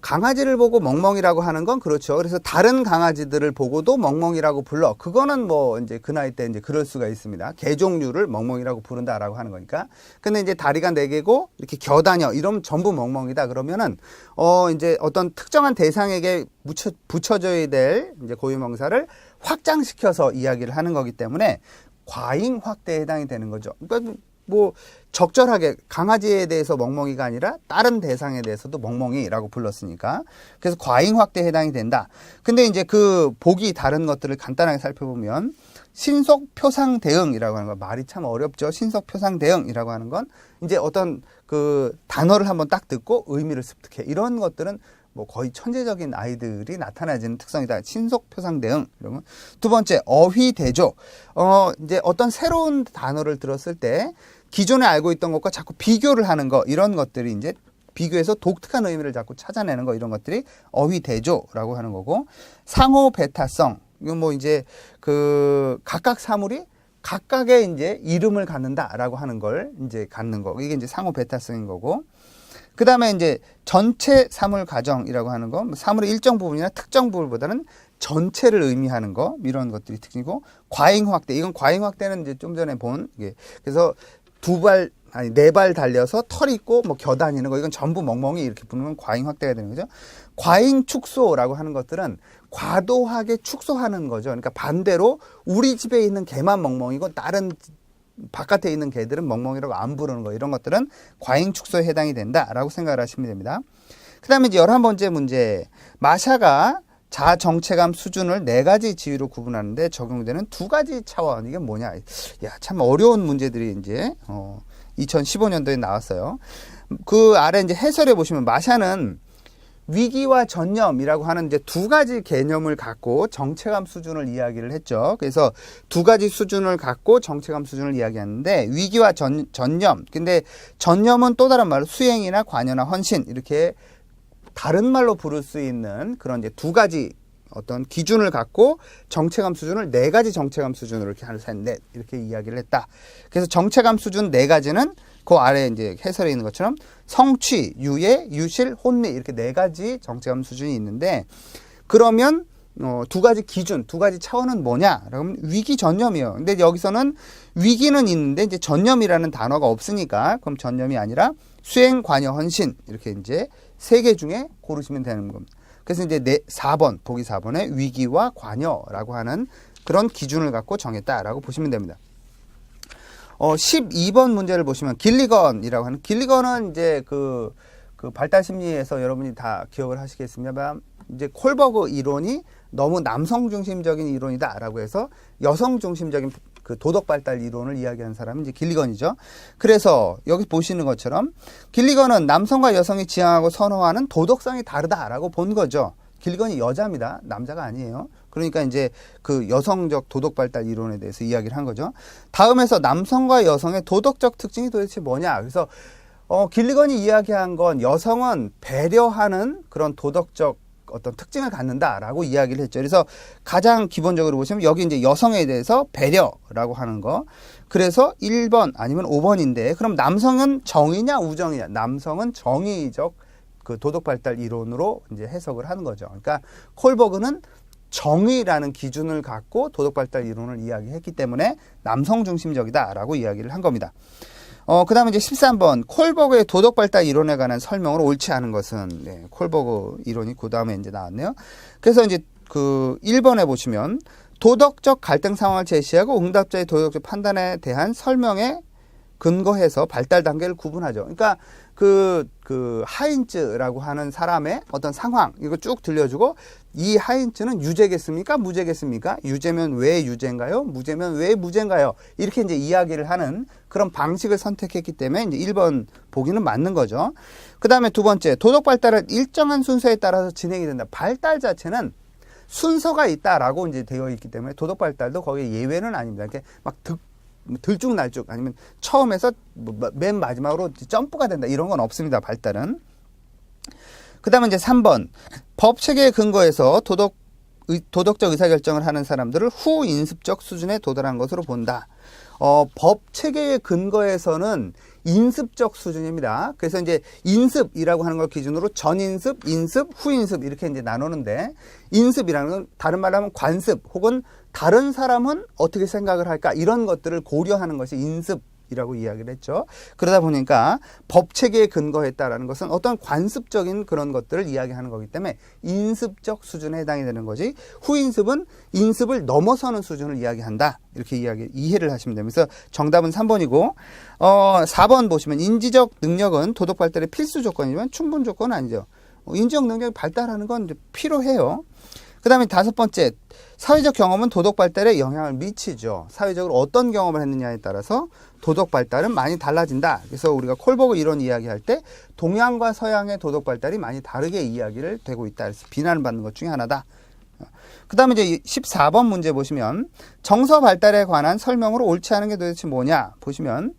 강아지를 보고 멍멍이라고 하는 건 그렇죠. 그래서 다른 강아지들을 보고도 멍멍이라고 불러. 그거는 뭐 이제 그 나이 때 이제 그럴 수가 있습니다. 개 종류를 멍멍이라고 부른다라고 하는 거니까. 근데 이제 다리가 4개고 이렇게 겨다녀 이러면 전부 멍멍이다. 그러면은 이제 어떤 특정한 대상에게 붙여줘야 될 이제 고유명사를 확장시켜서 이야기를 하는 거기 때문에 과잉 확대에 해당이 되는 거죠. 그러니까 뭐 적절하게 강아지에 대해서 멍멍이가 아니라 다른 대상에 대해서도 멍멍이라고 불렀으니까 그래서 과잉 확대에 해당이 된다. 근데 이제 그 보기 다른 것들을 간단하게 살펴보면 신속 표상 대응이라고 하는 거 말이 참 어렵죠. 신속 표상 대응이라고 하는 건 이제 어떤 그 단어를 한번 딱 듣고 의미를 습득해 이런 것들은 뭐 거의 천재적인 아이들이 나타나지는 특성이다. 신속 표상 대응 이런 건. 두 번째 어휘 대조. 이제 어떤 새로운 단어를 들었을 때 기존에 알고 있던 것과 자꾸 비교를 하는 거 이런 것들이 이제 비교해서 독특한 의미를 자꾸 찾아내는 거 이런 것들이 어휘 대조라고 하는 거고 상호 배타성 이건 뭐 이제 그 각각 사물이 각각의 이제 이름을 갖는다라고 하는 걸 이제 갖는 거 이게 이제 상호 배타성인 거고 그 다음에 이제 전체 사물 가정이라고 하는 거 사물의 일정 부분이나 특정 부분보다는 전체를 의미하는 거 이런 것들이 특징이고 과잉 확대 이건 과잉 확대는 이제 좀 전에 본 이게 그래서 네 발 달려서 털 있고 뭐 겨 다니는 거 이건 전부 멍멍이 이렇게 부르면 과잉 확대가 되는 거죠. 과잉 축소라고 하는 것들은 과도하게 축소하는 거죠. 그러니까 반대로 우리 집에 있는 개만 멍멍이고 다른 바깥에 있는 개들은 멍멍이라고 안 부르는 거 이런 것들은 과잉 축소에 해당이 된다라고 생각을 하시면 됩니다. 그 다음에 이제 11번째 문제 마샤가 자정체감 수준을 4가지 지위로 구분하는데 적용되는 2가지 차원 이게 뭐냐 야, 참 어려운 문제들이 이제 2015년도에 나왔어요. 그 아래 이제 해설해 보시면 마샤는 위기와 전념이라고 하는 이제 2가지 개념을 갖고 정체감 수준을 이야기를 했죠. 그래서 2가지 수준을 갖고 정체감 수준을 이야기하는데 위기와 전념. 근데 전념은 또 다른 말로 수행이나 관여나 헌신 이렇게 다른 말로 부를 수 있는 그런 이제 2가지 어떤 기준을 갖고 정체감 수준을 4가지 정체감 수준으로 이렇게 하나, 셋, 넷 이렇게 이야기를 했다. 그래서 정체감 수준 4가지는 그 아래 이제 해설에 있는 것처럼 성취, 유예, 유실, 혼미 이렇게 4가지 정체감 수준이 있는데 그러면 2가지 기준, 2가지 차원은 뭐냐? 그러면 위기 전념이요. 근데 여기서는 위기는 있는데 이제 전념이라는 단어가 없으니까 그럼 전념이 아니라 수행, 관여, 헌신 이렇게 이제 3개 중에 고르시면 되는 겁니다. 그래서 이제 4번, 보기 4번에 위기와 관여라고 하는 그런 기준을 갖고 정했다라고 보시면 됩니다. 12번 문제를 보시면 길리건이라고 하는 길리건은 이제 그 발달 심리에서 여러분이 다 기억을 하시겠습니다만 이제 콜버그 이론이 너무 남성 중심적인 이론이다라고 해서 여성 중심적인 그 도덕 발달 이론을 이야기하는 사람이 이제 길리건이죠. 그래서 여기 보시는 것처럼 길리건은 남성과 여성이 지향하고 선호하는 도덕성이 다르다라고 본 거죠. 길리건이 여자입니다. 남자가 아니에요. 그러니까 이제 그 여성적 도덕 발달 이론에 대해서 이야기를 한 거죠. 다음에서 남성과 여성의 도덕적 특징이 도대체 뭐냐. 그래서 길리건이 이야기한 건 여성은 배려하는 그런 도덕적 어떤 특징을 갖는다라고 이야기를 했죠. 그래서 가장 기본적으로 보시면 여기 이제 여성에 대해서 배려라고 하는 거. 그래서 1번 아니면 5번인데 그럼 남성은 정의냐 우정이냐? 남성은 정의적 그 도덕 발달 이론으로 이제 해석을 하는 거죠. 그러니까 콜버그는 정의라는 기준을 갖고 도덕 발달 이론을 이야기했기 때문에 남성 중심적이다라고 이야기를 한 겁니다. 그 다음에 이제 13번, 콜버그의 도덕 발달 이론에 관한 설명으로 옳지 않은 것은, 네, 콜버그 이론이 그 다음에 이제 나왔네요. 그래서 이제 그 1번에 보시면, 도덕적 갈등 상황을 제시하고 응답자의 도덕적 판단에 대한 설명에 근거해서 발달 단계를 구분하죠. 그러니까 그 하인츠라고 하는 사람의 어떤 상황, 이거 쭉 들려주고, 이 하인츠는 유죄겠습니까? 무죄겠습니까? 유죄면 왜 유죄인가요? 무죄면 왜 무죄인가요? 이렇게 이제 이야기를 하는 그런 방식을 선택했기 때문에 이제 1번 보기는 맞는 거죠. 그 다음에 두 번째, 도덕 발달은 일정한 순서에 따라서 진행이 된다. 발달 자체는 순서가 있다라고 이제 되어 있기 때문에 도덕 발달도 거기에 예외는 아닙니다. 이렇게 막 들쭉날쭉 아니면 처음에서 맨 마지막으로 점프가 된다 이런 건 없습니다. 발달은. 그 다음에 이제 3번 법 체계에 근거해서 도덕적 의사결정을 하는 사람들을 후인습적 수준에 도달한 것으로 본다. 법 체계에 근거해서는 인습적 수준입니다. 그래서 이제 인습이라고 하는 걸 기준으로 전인습, 인습, 후인습 이렇게 이제 나누는데 인습이라는 건 다른 말로 하면 관습 혹은 다른 사람은 어떻게 생각을 할까 이런 것들을 고려하는 것이 인습 이라고 이야기를 했죠. 그러다 보니까 법 체계에 근거했다라는 것은 어떤 관습적인 그런 것들을 이야기하는 거기 때문에 인습적 수준에 해당이 되는 거지, 후인습은 인습을 넘어서는 수준을 이야기한다. 이렇게 이해를 하시면 됩니다. 그래서 정답은 3번이고, 4번 보시면 인지적 능력은 도덕 발달의 필수 조건이지만 충분 조건은 아니죠. 인지적 능력이 발달하는 건 이제 필요해요. 그 다음에 5번째, 사회적 경험은 도덕 발달에 영향을 미치죠. 사회적으로 어떤 경험을 했느냐에 따라서 도덕 발달은 많이 달라진다. 그래서 우리가 콜버그 이론 이야기할 때 동양과 서양의 도덕 발달이 많이 다르게 이야기를 되고 있다. 그래서 비난을 받는 것 중에 하나다. 그 다음에 이제 14번 문제 보시면 정서 발달에 관한 설명으로 옳지 않은 게 도대체 뭐냐 보시면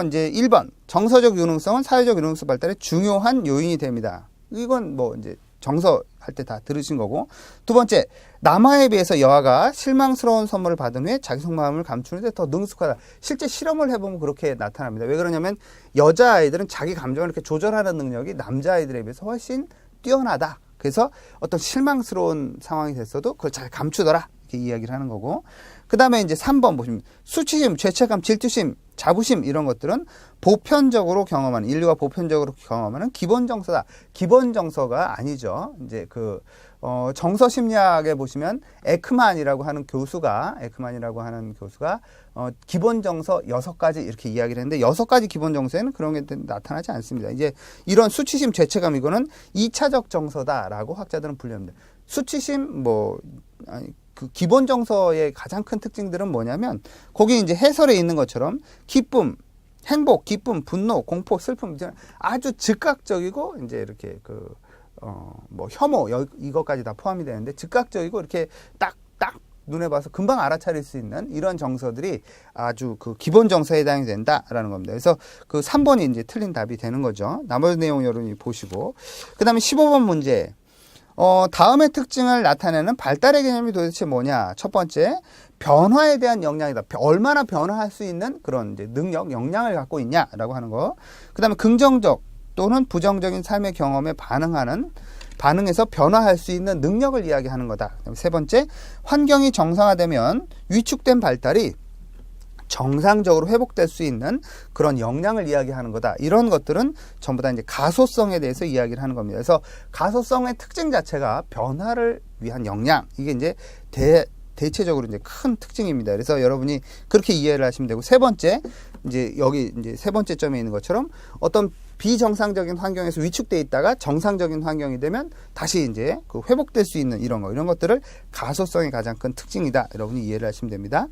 이제 1번 정서적 융통성은 사회적 융통성 발달의 중요한 요인이 됩니다. 이건 뭐 이제 정서 할 때 다 들으신 거고, 두 번째, 남아에 비해서 여아가 실망스러운 선물을 받은 후에 자기 속마음을 감추는 데 더 능숙하다. 실제 실험을 해보면 그렇게 나타납니다. 왜 그러냐면 여자아이들은 자기 감정을 이렇게 조절하는 능력이 남자아이들에 비해서 훨씬 뛰어나다. 그래서 어떤 실망스러운 상황이 됐어도 그걸 잘 감추더라. 이렇게 이야기를 하는 거고. 그 다음에 이제 3번 보시면 수치심, 죄책감, 질투심, 자부심 이런 것들은 보편적으로 경험하는, 인류가 보편적으로 경험하는 기본 정서다. 기본 정서가 아니죠. 이제 정서 심리학에 보시면 에크만이라고 하는 교수가 기본 정서 6가지 이렇게 이야기를 했는데 6가지 기본 정서에는 그런 게 나타나지 않습니다. 이제 이런 수치심, 죄책감 이거는 2차적 정서다라고 학자들은 분류합니다. 수치심 그 기본 정서의 가장 큰 특징들은 뭐냐면 거기 이제 해설에 있는 것처럼 기쁨, 행복, 기쁨, 분노, 공포, 슬픔 아주 즉각적이고 이제 이렇게 혐오 이것까지 다 포함이 되는데 즉각적이고 이렇게 딱 눈에 봐서 금방 알아차릴 수 있는 이런 정서들이 아주 그 기본 정서에 해당이 된다라는 겁니다. 그래서 그 3번이 이제 틀린 답이 되는 거죠. 나머지 내용 여러분이 보시고, 그다음에 15번 문제. 다음의 특징을 나타내는 발달의 개념이 도대체 뭐냐? 첫 번째, 변화에 대한 역량이다. 얼마나 변화할 수 있는 그런 이제 능력, 역량을 갖고 있냐라고 하는 거. 그 다음에 긍정적 또는 부정적인 삶의 경험에 반응해서 변화할 수 있는 능력을 이야기하는 거다. 그다음에 세 번째, 환경이 정상화되면 위축된 발달이 정상적으로 회복될 수 있는 그런 역량을 이야기하는 거다. 이런 것들은 전부 다 이제 가소성에 대해서 이야기를 하는 겁니다. 그래서 가소성의 특징 자체가 변화를 위한 역량. 이게 이제 대체적으로 이제 큰 특징입니다. 그래서 여러분이 그렇게 이해를 하시면 되고, 세 번째, 이제 여기 이제 세 번째 점에 있는 것처럼 어떤 비정상적인 환경에서 위축돼 있다가 정상적인 환경이 되면 다시 이제 그 회복될 수 있는 이런 것들을 가소성의 가장 큰 특징이다. 여러분이 이해를 하시면 됩니다.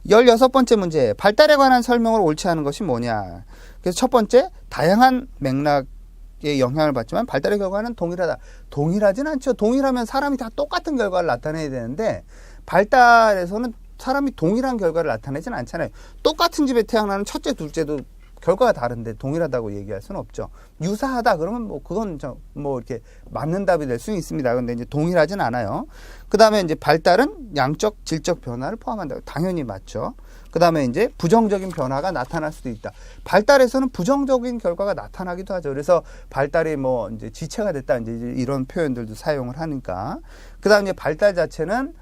16번째 문제, 발달에 관한 설명으로 옳지 않은 것이 뭐냐. 그래서 첫 번째, 다양한 맥락의 영향을 받지만 발달의 결과는 동일하다. 동일하진 않죠. 동일하면 사람이 다 똑같은 결과를 나타내야 되는데 발달에서는 사람이 동일한 결과를 나타내진 않잖아요. 똑같은 집에 태어나는 첫째, 둘째도 결과가 다른데 동일하다고 얘기할 수는 없죠. 유사하다 그러면 그건 이렇게 맞는 답이 될 수 있습니다. 근데 이제 동일하진 않아요. 그 다음에 이제 발달은 양적, 질적 변화를 포함한다. 당연히 맞죠. 그 다음에 이제 부정적인 변화가 나타날 수도 있다. 발달에서는 부정적인 결과가 나타나기도 하죠. 그래서 발달이 이제 지체가 됐다. 이제 이런 표현들도 사용을 하니까. 그 다음에 이제 발달 자체는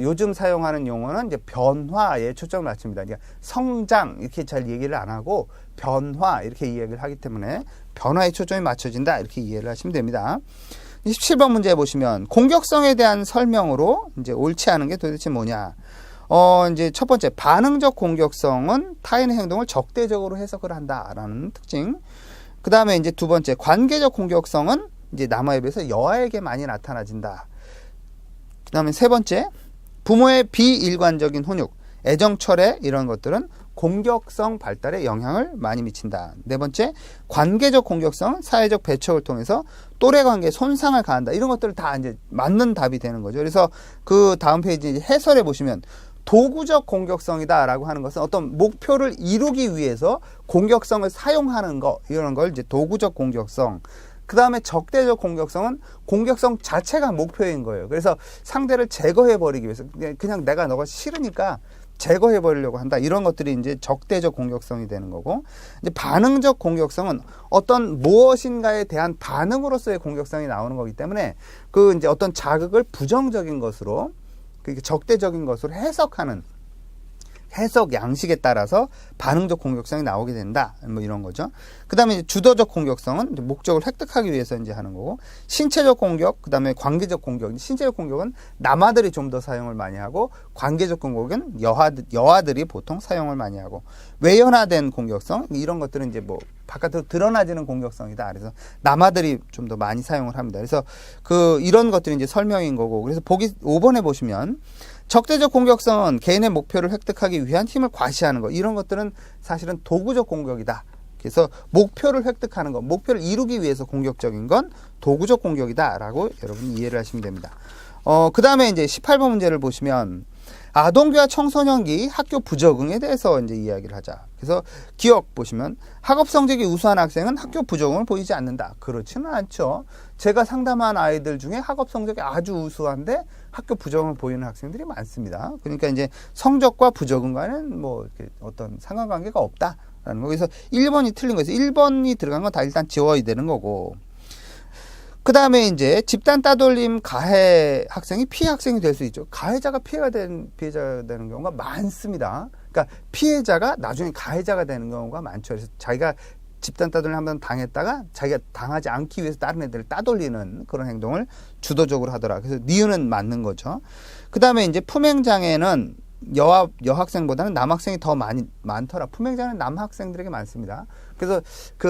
요즘 사용하는 용어는 이제 변화에 초점을 맞춥니다. 그러니까 성장 이렇게 잘 얘기를 안 하고 변화 이렇게 이야기를 하기 때문에 변화에 초점이 맞춰진다 이렇게 이해를 하시면 됩니다. 17번 문제 보시면 공격성에 대한 설명으로 이제 옳지 않은 게 도대체 뭐냐? 이제 첫 번째, 반응적 공격성은 타인의 행동을 적대적으로 해석을 한다라는 특징. 그 다음에 이제 두 번째, 관계적 공격성은 이제 남아에 비해서 여아에게 많이 나타나진다. 그 다음에 세 번째, 부모의 비일관적인 훈육, 애정 철회 이런 것들은 공격성 발달에 영향을 많이 미친다. 네 번째, 관계적 공격성은 사회적 배척을 통해서 또래 관계에 손상을 가한다. 이런 것들을 다 이제 맞는 답이 되는 거죠. 그래서 그 다음 페이지 해설에 보시면 도구적 공격성이다라고 하는 것은 어떤 목표를 이루기 위해서 공격성을 사용하는 거, 이런 걸 이제 도구적 공격성. 그 다음에 적대적 공격성은 공격성 자체가 목표인 거예요. 그래서 상대를 제거해버리기 위해서 그냥 너가 싫으니까 제거해버리려고 한다. 이런 것들이 이제 적대적 공격성이 되는 거고, 이제 반응적 공격성은 어떤 무엇인가에 대한 반응으로서의 공격성이 나오는 거기 때문에 그 이제 어떤 자극을 부정적인 것으로, 적대적인 것으로 해석하는 해석 양식에 따라서 반응적 공격성이 나오게 된다. 뭐 이런 거죠. 그 다음에 주도적 공격성은 목적을 획득하기 위해서 이제 하는 거고, 신체적 공격, 그 다음에 관계적 공격. 신체적 공격은 남아들이 좀 더 사용을 많이 하고, 관계적 공격은 여아들이 보통 사용을 많이 하고, 외연화된 공격성, 이런 것들은 이제 뭐 바깥으로 드러나지는 공격성이다. 그래서 남아들이 좀 더 많이 사용을 합니다. 그래서 이런 것들이 이제 설명인 거고, 그래서 보기 5번에 보시면 적대적 공격성은 개인의 목표를 획득하기 위한 힘을 과시하는 것. 이런 것들은 사실은 도구적 공격이다. 그래서 목표를 획득하는 것, 목표를 이루기 위해서 공격적인 건 도구적 공격이다라고 여러분이 이해를 하시면 됩니다. 그 다음에 이제 18번 문제를 보시면 아동교와 청소년기 학교 부적응에 대해서 이제 이야기를 하자. 그래서 기억 보시면 학업 성적이 우수한 학생은 학교 부적응을 보이지 않는다. 그렇지는 않죠. 제가 상담한 아이들 중에 학업 성적이 아주 우수한데 학교 부적응을 보이는 학생들이 많습니다. 그러니까 이제 성적과 부적응과는 뭐 어떤 상관관계가 없다라는 거. 그래서 1번이 틀린 거에서 1번이 들어간 건 다 일단 지워야 되는 거고. 그 다음에 이제 집단 따돌림 가해 학생이 피해 학생이 될 수 있죠. 가해자가 피해자가 되는 경우가 많습니다. 그러니까 피해자가 나중에 가해자가 되는 경우가 많죠. 그래서 자기가 집단 따돌림 한번 당했다가 자기가 당하지 않기 위해서 다른 애들을 따돌리는 그런 행동을 주도적으로 하더라. 그래서 니은은 맞는 거죠. 그 다음에 이제 품행장애는 여학생보다는 남학생이 더 많더라. 품행장애는 남학생들에게 많습니다. 그래서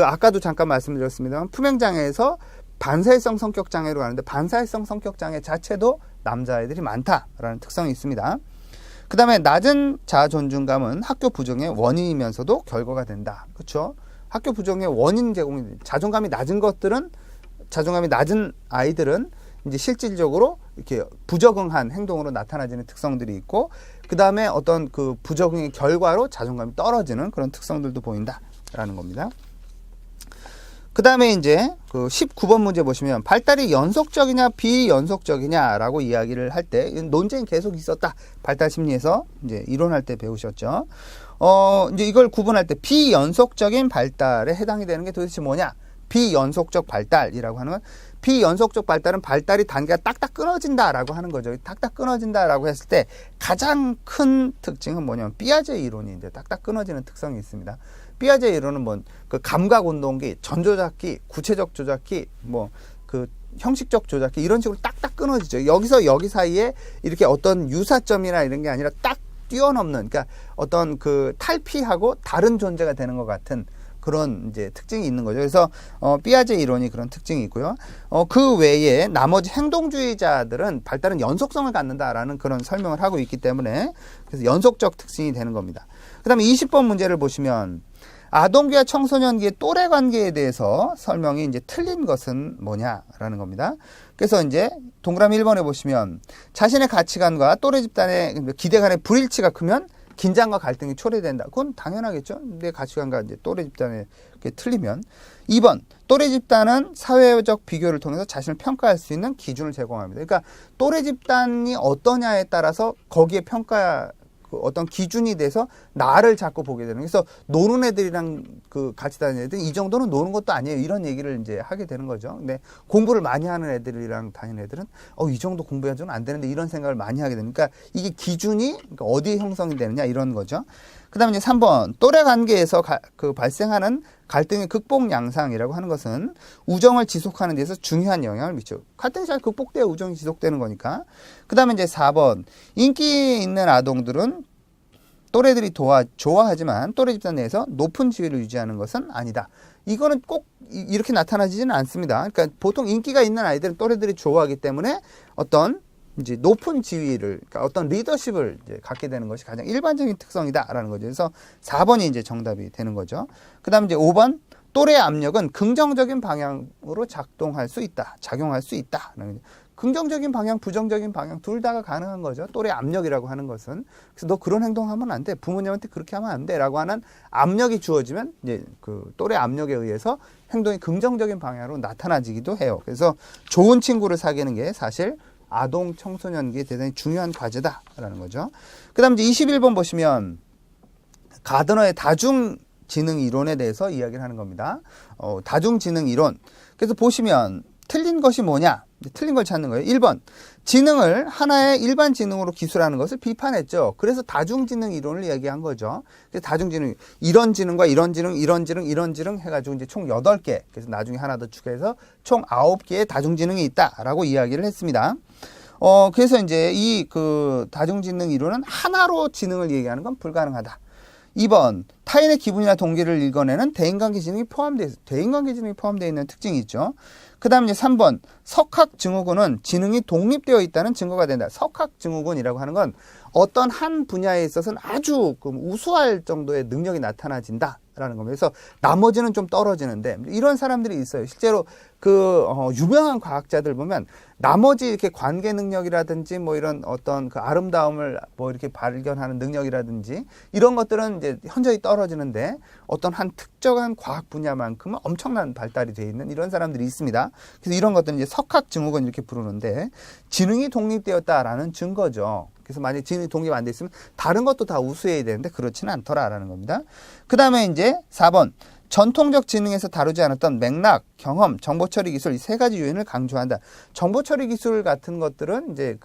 아까도 잠깐 말씀드렸습니다만 품행장애에서 반사회성 성격장애로 가는데 반사회성 성격장애 자체도 남자애들이 많다라는 특성이 있습니다. 그 다음에 낮은 자존중감은 학교 부정의 원인이면서도 결과가 된다. 그렇죠? 학교 부정의 원인 제공이, 자존감이 낮은 아이들은 이제 실질적으로 이렇게 부적응한 행동으로 나타나지는 특성들이 있고, 그 다음에 어떤 부적응의 결과로 자존감이 떨어지는 그런 특성들도 보인다라는 겁니다. 그 다음에 이제 19번 문제 보시면 발달이 연속적이냐 비연속적이냐라고 이야기를 할 때 논쟁이 계속 있었다. 발달 심리에서 이제 이론할 때 배우셨죠. 이제 이걸 구분할 때 비연속적인 발달에 해당이 되는 게 도대체 뭐냐? 비연속적 발달이라고 하는 건, 비연속적 발달은 발달이 단계가 딱딱 끊어진다라고 하는 거죠. 딱딱 끊어진다라고 했을 때 가장 큰 특징은 뭐냐면 피아제 이론이 이제 딱딱 끊어지는 특성이 있습니다. 피아제 이론은 감각 운동기, 전조작기, 구체적 조작기, 형식적 조작기 이런 식으로 딱딱 끊어지죠. 여기서 여기 사이에 이렇게 어떤 유사점이나 이런 게 아니라 딱 뛰어넘는, 그러니까 어떤 탈피하고 다른 존재가 되는 것 같은 그런 이제 특징이 있는 거죠. 그래서 피아제 이론이 그런 특징이 있고요. 그 외에 나머지 행동주의자들은 발달은 연속성을 갖는다라는 그런 설명을 하고 있기 때문에 그래서 연속적 특징이 되는 겁니다. 그다음에 20번 문제를 보시면 아동기와 청소년기의 또래 관계에 대해서 설명이 이제 틀린 것은 뭐냐라는 겁니다. 그래서 이제 동그라미 1번에 보시면 자신의 가치관과 또래 집단의 기대 간의 불일치가 크면 긴장과 갈등이 초래된다. 그건 당연하겠죠. 내 가치관과 이제 또래 집단에 틀리면. 2번, 또래 집단은 사회적 비교를 통해서 자신을 평가할 수 있는 기준을 제공합니다. 그러니까 또래 집단이 어떠냐에 따라서 거기에 어떤 기준이 돼서 나를 자꾸 보게 되는. 그래서 노는 애들이랑 같이 다니는 애들 이 정도는 노는 것도 아니에요. 이런 얘기를 이제 하게 되는 거죠. 근데 공부를 많이 하는 애들이랑 다니는 애들은 이 정도 공부해서는 안 되는데 이런 생각을 많이 하게 되니까 이게 기준이 어디에 형성이 되느냐 이런 거죠. 그다음에 이제 3번 또래 관계에서 발생하는 갈등의 극복 양상이라고 하는 것은 우정을 지속하는 데서 중요한 영향을 미쳐. 갈등이 잘 극복돼야 우정이 지속되는 거니까. 그다음에 이제 4번 인기 있는 아동들은 또래들이 좋아하지만 또래 집단 내에서 높은 지위를 유지하는 것은 아니다. 이거는 꼭 이렇게 나타나지는 않습니다. 그러니까 보통 인기가 있는 아이들은 또래들이 좋아하기 때문에 어떤 이제 높은 지위를, 그러니까 어떤 리더십을 이제 갖게 되는 것이 가장 일반적인 특성이다라는 거죠. 그래서 4번이 이제 정답이 되는 거죠. 그 다음에 이제 5번, 또래 압력은 긍정적인 방향으로 작용할 수 있다. 긍정적인 방향, 부정적인 방향 둘 다가 가능한 거죠. 또래 압력이라고 하는 것은. 그래서 너 그런 행동하면 안 돼. 부모님한테 그렇게 하면 안 돼. 라고 하는 압력이 주어지면 이제 또래 압력에 의해서 행동이 긍정적인 방향으로 나타나지기도 해요. 그래서 좋은 친구를 사귀는 게 사실 아동 청소년기에 대단히 중요한 과제다라는 거죠. 그 다음 이제 21번 보시면 가드너의 다중지능 이론에 대해서 이야기를 하는 겁니다. 다중지능 이론. 그래서 보시면 틀린 것이 뭐냐? 틀린 걸 찾는 거예요. 1번. 지능을 하나의 일반 지능으로 기술하는 것을 비판했죠. 그래서 다중지능 이론을 이야기한 거죠. 그래서 다중지능, 이런 지능과 이런 지능, 이런 지능, 이런 지능 해가지고 이제 총 8개. 그래서 나중에 하나 더 추가해서 총 9개의 다중지능이 있다라고 이야기를 했습니다. 그래서 이제 이 그 다중지능 이론은 하나로 지능을 얘기하는 건 불가능하다. 2번, 타인의 기분이나 동기를 읽어내는 대인관계 지능이 대인관계 지능이 포함되어 있는 특징이 있죠. 그 다음에 이제 3번, 석학증후군은 지능이 독립되어 있다는 증거가 된다. 석학증후군이라고 하는 건 어떤 한 분야에 있어서는 아주 우수할 정도의 능력이 나타나진다라는 겁니다. 그래서 나머지는 좀 떨어지는데 이런 사람들이 있어요. 실제로 유명한 과학자들 보면 나머지 이렇게 관계 능력이라든지 뭐 이런 어떤 그 아름다움을 뭐 이렇게 발견하는 능력이라든지 이런 것들은 이제 현저히 떨어지는데 어떤 한 특정한 과학 분야만큼은 엄청난 발달이 되어 있는 이런 사람들이 있습니다. 그래서 이런 것들은 이제 석학증후군 이렇게 부르는데 지능이 독립되었다라는 증거죠. 그래서 만약에 지능이 독립 안 돼 있으면 다른 것도 다 우수해야 되는데 그렇지는 않더라라는 겁니다. 그 다음에 이제 4번. 전통적 지능에서 다루지 않았던 맥락, 경험, 정보처리 기술 이 세 가지 요인을 강조한다. 정보처리 기술 같은 것들은 이제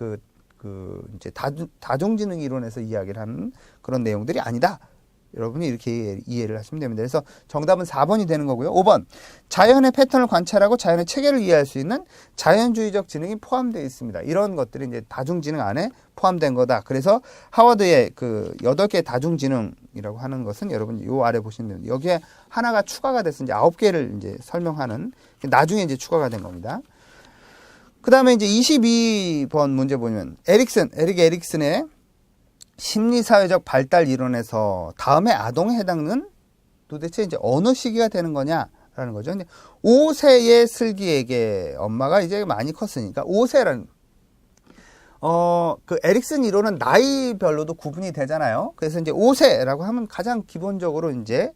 이제 다중지능 이론에서 이야기를 하는 그런 내용들이 아니다. 여러분이 이렇게 이해를 하시면 됩니다. 그래서 정답은 4번이 되는 거고요. 5번. 자연의 패턴을 관찰하고 자연의 체계를 이해할 수 있는 자연주의적 지능이 포함되어 있습니다. 이런 것들이 이제 다중지능 안에 포함된 거다. 그래서 하워드의 그 8개 다중지능이라고 하는 것은 여러분 요 아래 보시면 됩니다. 여기에 하나가 추가가 돼서 이제 9개를 이제 설명하는 나중에 이제 추가가 된 겁니다. 그 다음에 이제 22번 문제 보면 에릭 에릭슨의 심리사회적 발달 이론에서 다음에 아동에 해당하는 도대체 이제 어느 시기가 되는 거냐라는 거죠. 근데 5세의 슬기에게 엄마가 이제 많이 컸으니까 5세라는 그 에릭슨 이론은 나이별로도 구분이 되잖아요. 그래서 이제 5세라고 하면 가장 기본적으로 이제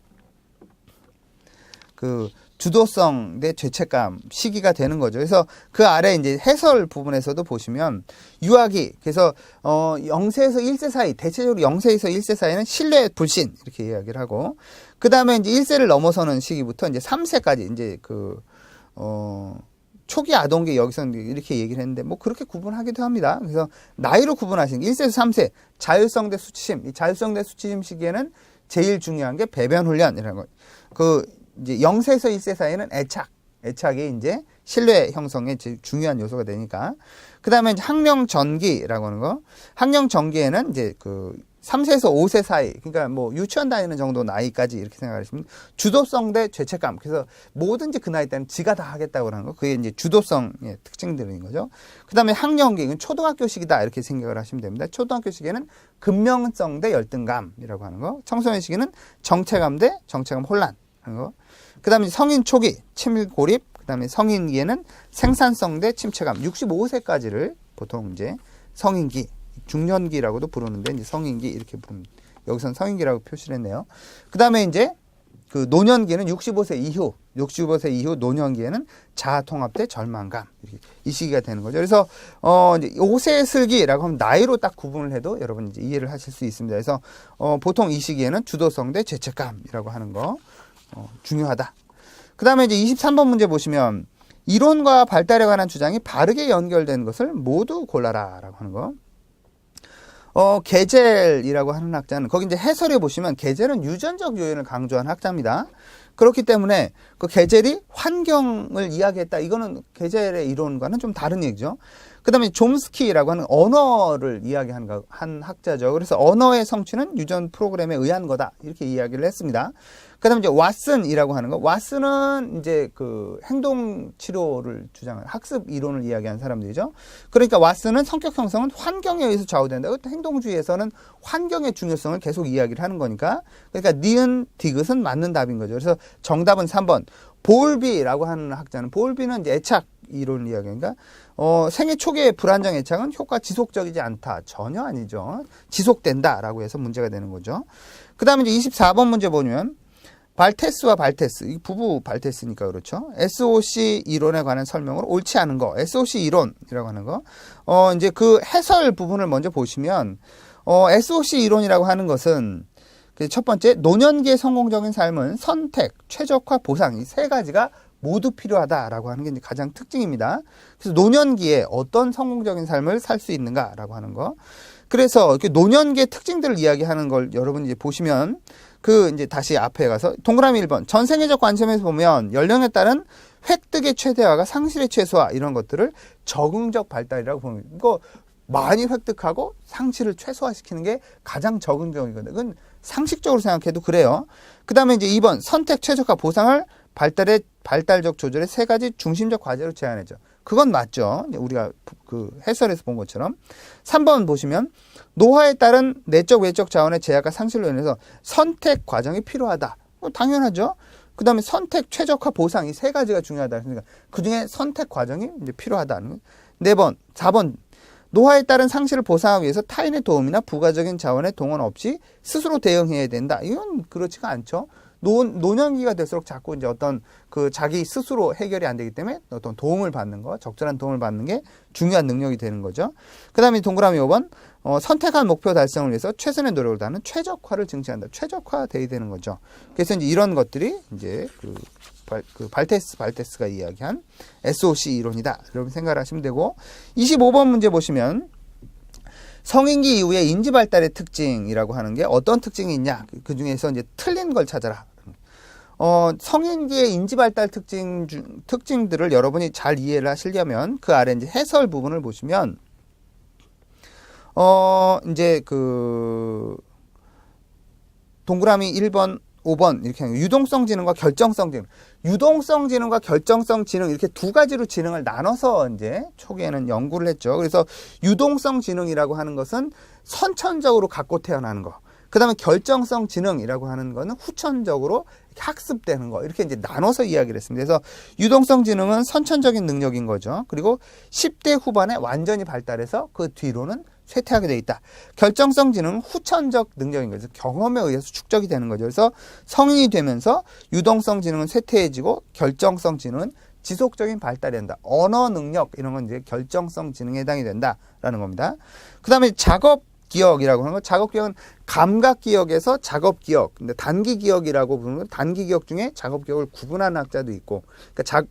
그 주도성 대 죄책감 시기가 되는 거죠. 그래서 그 아래 이제 해설 부분에서도 보시면 유아기, 그래서 0세에서 1세 사이, 대체적으로 0세에서 1세 사이는 신뢰 불신 이렇게 이야기를 하고, 그 다음에 이제 1세를 넘어서는 시기부터 이제 3세까지 이제 초기 아동기 여기서는 이렇게 얘기를 했는데 뭐 그렇게 구분하기도 합니다. 그래서 나이로 구분하시는 1세에서 3세 자율성 대 수치심, 이 자율성 대 수치심 시기에는 제일 중요한 게 배변 훈련이라는 거. 이제 0세에서 1세 사이는 애착이 이제 신뢰 형성에 제일 중요한 요소가 되니까. 그 다음에 이제 학령 전기라고 하는 거. 학령 전기에는 이제 3세에서 5세 사이, 그러니까 뭐 유치원 다니는 정도 나이까지 이렇게 생각하시면 주도성 대 죄책감. 그래서 뭐든지 그 나이 때는 지가 다 하겠다고 하는 거. 그게 이제 주도성의 특징들인 거죠. 그 다음에 학령기, 이건 초등학교 시기다 이렇게 생각을 하시면 됩니다. 초등학교 시기에는 근명성 대 열등감이라고 하는 거. 청소년 시기는 정체감 대 정체감 혼란 하는 거. 그 다음에 성인 초기, 친밀 고립, 그 다음에 성인기에는 생산성 대 침체감, 65세까지를 보통 이제 성인기, 중년기라고도 부르는데, 이제 성인기 이렇게 부릅니다. 여기서는 성인기라고 표시를 했네요. 그 다음에 이제 그 노년기는 65세 이후 노년기에는 자아 통합 대 절망감, 이 시기가 되는 거죠. 그래서, 이제 5세 슬기라고 하면 나이로 딱 구분을 해도 여러분 이제 이해를 하실 수 있습니다. 그래서, 보통 이 시기에는 주도성 대 죄책감이라고 하는 거, 중요하다. 그 다음에 이제 23번 문제 보시면 이론과 발달에 관한 주장이 바르게 연결된 것을 모두 골라라 라고 하는 거. 게젤이라고 하는 학자는 거기 이제 해설에 보시면 게젤은 유전적 요인을 강조한 학자입니다. 그렇기 때문에 그 게젤이 환경을 이야기했다. 이거는 게젤의 이론과는 좀 다른 얘기죠. 그 다음에 좀스키라고 하는 언어를 이야기한 한 학자죠. 그래서 언어의 성취는 유전 프로그램에 의한 거다. 이렇게 이야기를 했습니다. 그 다음에 이제 왓슨이라고 하는 거. 왓슨은 이제 그 행동 치료를 주장하는 학습 이론을 이야기한 사람들이죠. 그러니까 왓슨은 성격 형성은 환경에 의해서 좌우된다. 행동주의에서는 환경의 중요성을 계속 이야기를 하는 거니까. 그러니까 니은, 디귿은 맞는 답인 거죠. 그래서 정답은 3번. 볼비라고 하는 학자는, 볼비는 이제 애착 이론을 이야기하니까, 생애 초기의 불안정 애착은 효과 지속적이지 않다. 전혀 아니죠. 지속된다라고 해서 문제가 되는 거죠. 그 다음에 이제 24번 문제 보면, 발테스와 발테스, 이 부부 발테스니까 그렇죠. SOC 이론에 관한 설명으로 옳지 않은 거, SOC 이론이라고 하는 거. 이제 그 해설 부분을 먼저 보시면, SOC 이론이라고 하는 것은 첫 번째, 노년기의 성공적인 삶은 선택, 최적화, 보상, 이 세 가지가 모두 필요하다라고 하는 게 이제 가장 특징입니다. 그래서 노년기에 어떤 성공적인 삶을 살 수 있는가라고 하는 거. 그래서 이렇게 노년기의 특징들을 이야기하는 걸 여러분 이제 보시면 이제 다시 앞에 가서 동그라미 1번 전생애적 관점에서 보면 연령에 따른 획득의 최대화가 상실의 최소화 이런 것들을 적응적 발달이라고 보면 이거 많이 획득하고 상실을 최소화시키는 게 가장 적응적이거든요. 그건 상식적으로 생각해도 그래요. 그 다음에 이제 2번 선택 최적화 보상을 발달적 조절의 3가지 중심적 과제로 제안했죠. 그건 맞죠. 우리가 해설에서 본 것처럼. 3번 보시면 노화에 따른 내적 외적 자원의 제약과 상실로 인해서 선택 과정이 필요하다. 당연하죠. 그 다음에 선택 최적화 보상 이 3가지가 중요하다. 그러니까 그 중에 선택 과정이 이제 필요하다는. 4번 노화에 따른 상실을 보상하기 위해서 타인의 도움이나 부가적인 자원의 동원 없이 스스로 대응해야 된다. 이건 그렇지가 않죠. 노년기가 될수록 자꾸 이제 어떤 자기 스스로 해결이 안 되기 때문에 어떤 도움을 받는 거, 적절한 도움을 받는 게 중요한 능력이 되는 거죠. 그 다음에 동그라미 5번, 선택한 목표 달성을 위해서 최선의 노력을 다하는 최적화를 증진한다. 최적화돼야 되는 거죠. 그래서 이제 이런 것들이 이제 발테스가 이야기한 SOC 이론이다. 여러분 생각을 하시면 되고, 25번 문제 보시면, 성인기 이후에 인지 발달의 특징이라고 하는 게 어떤 특징이 있냐? 그 중에서 이제 틀린 걸 찾아라. 성인기의 인지 발달 특징들을 여러분이 잘 이해를 하시려면 그 아래 이제 해설 부분을 보시면, 이제 동그라미 1번, 5번 이렇게 하는 유동성 지능과 결정성 지능. 유동성 지능과 결정성 지능 이렇게 2가지로 지능을 나눠서 이제 초기에는 연구를 했죠. 그래서 유동성 지능이라고 하는 것은 선천적으로 갖고 태어나는 거. 그다음에 결정성 지능이라고 하는 거는 후천적으로 학습되는 거. 이렇게 이제 나눠서 이야기를 했습니다. 그래서 유동성 지능은 선천적인 능력인 거죠. 그리고 10대 후반에 완전히 발달해서 그 뒤로는 쇠퇴하게 돼 있다. 결정성 지능은 후천적 능력인 거죠. 경험에 의해서 축적이 되는 거죠. 그래서 성인이 되면서 유동성 지능은 쇠퇴해지고 결정성 지능은 지속적인 발달이 된다. 언어 능력 이런 건 이제 결정성 지능에 해당이 된다라는 겁니다. 그 다음에 작업 기억이라고 하는 거. 작업 기억은 감각 기억에서 작업 기억. 근데 단기 기억이라고 부르는 단기 기억 중에 작업 기억을 구분하는 학자도 있고. 그러니까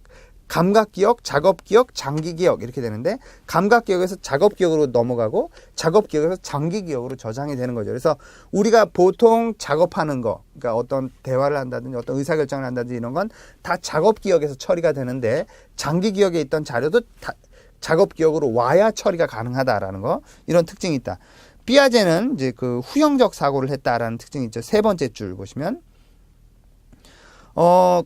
감각 기억, 작업 기억, 장기 기억 이렇게 되는데 감각 기억에서 작업 기억으로 넘어가고 작업 기억에서 장기 기억으로 저장이 되는 거죠. 그래서 우리가 보통 작업하는 거, 그러니까 어떤 대화를 한다든지 어떤 의사결정을 한다든지 이런 건 다 작업 기억에서 처리가 되는데 장기 기억에 있던 자료도 다 작업 기억으로 와야 처리가 가능하다라는 거. 이런 특징이 있다. 피아제는 이제 후형적 사고를 했다라는 특징이 있죠. 3번째 줄 보시면.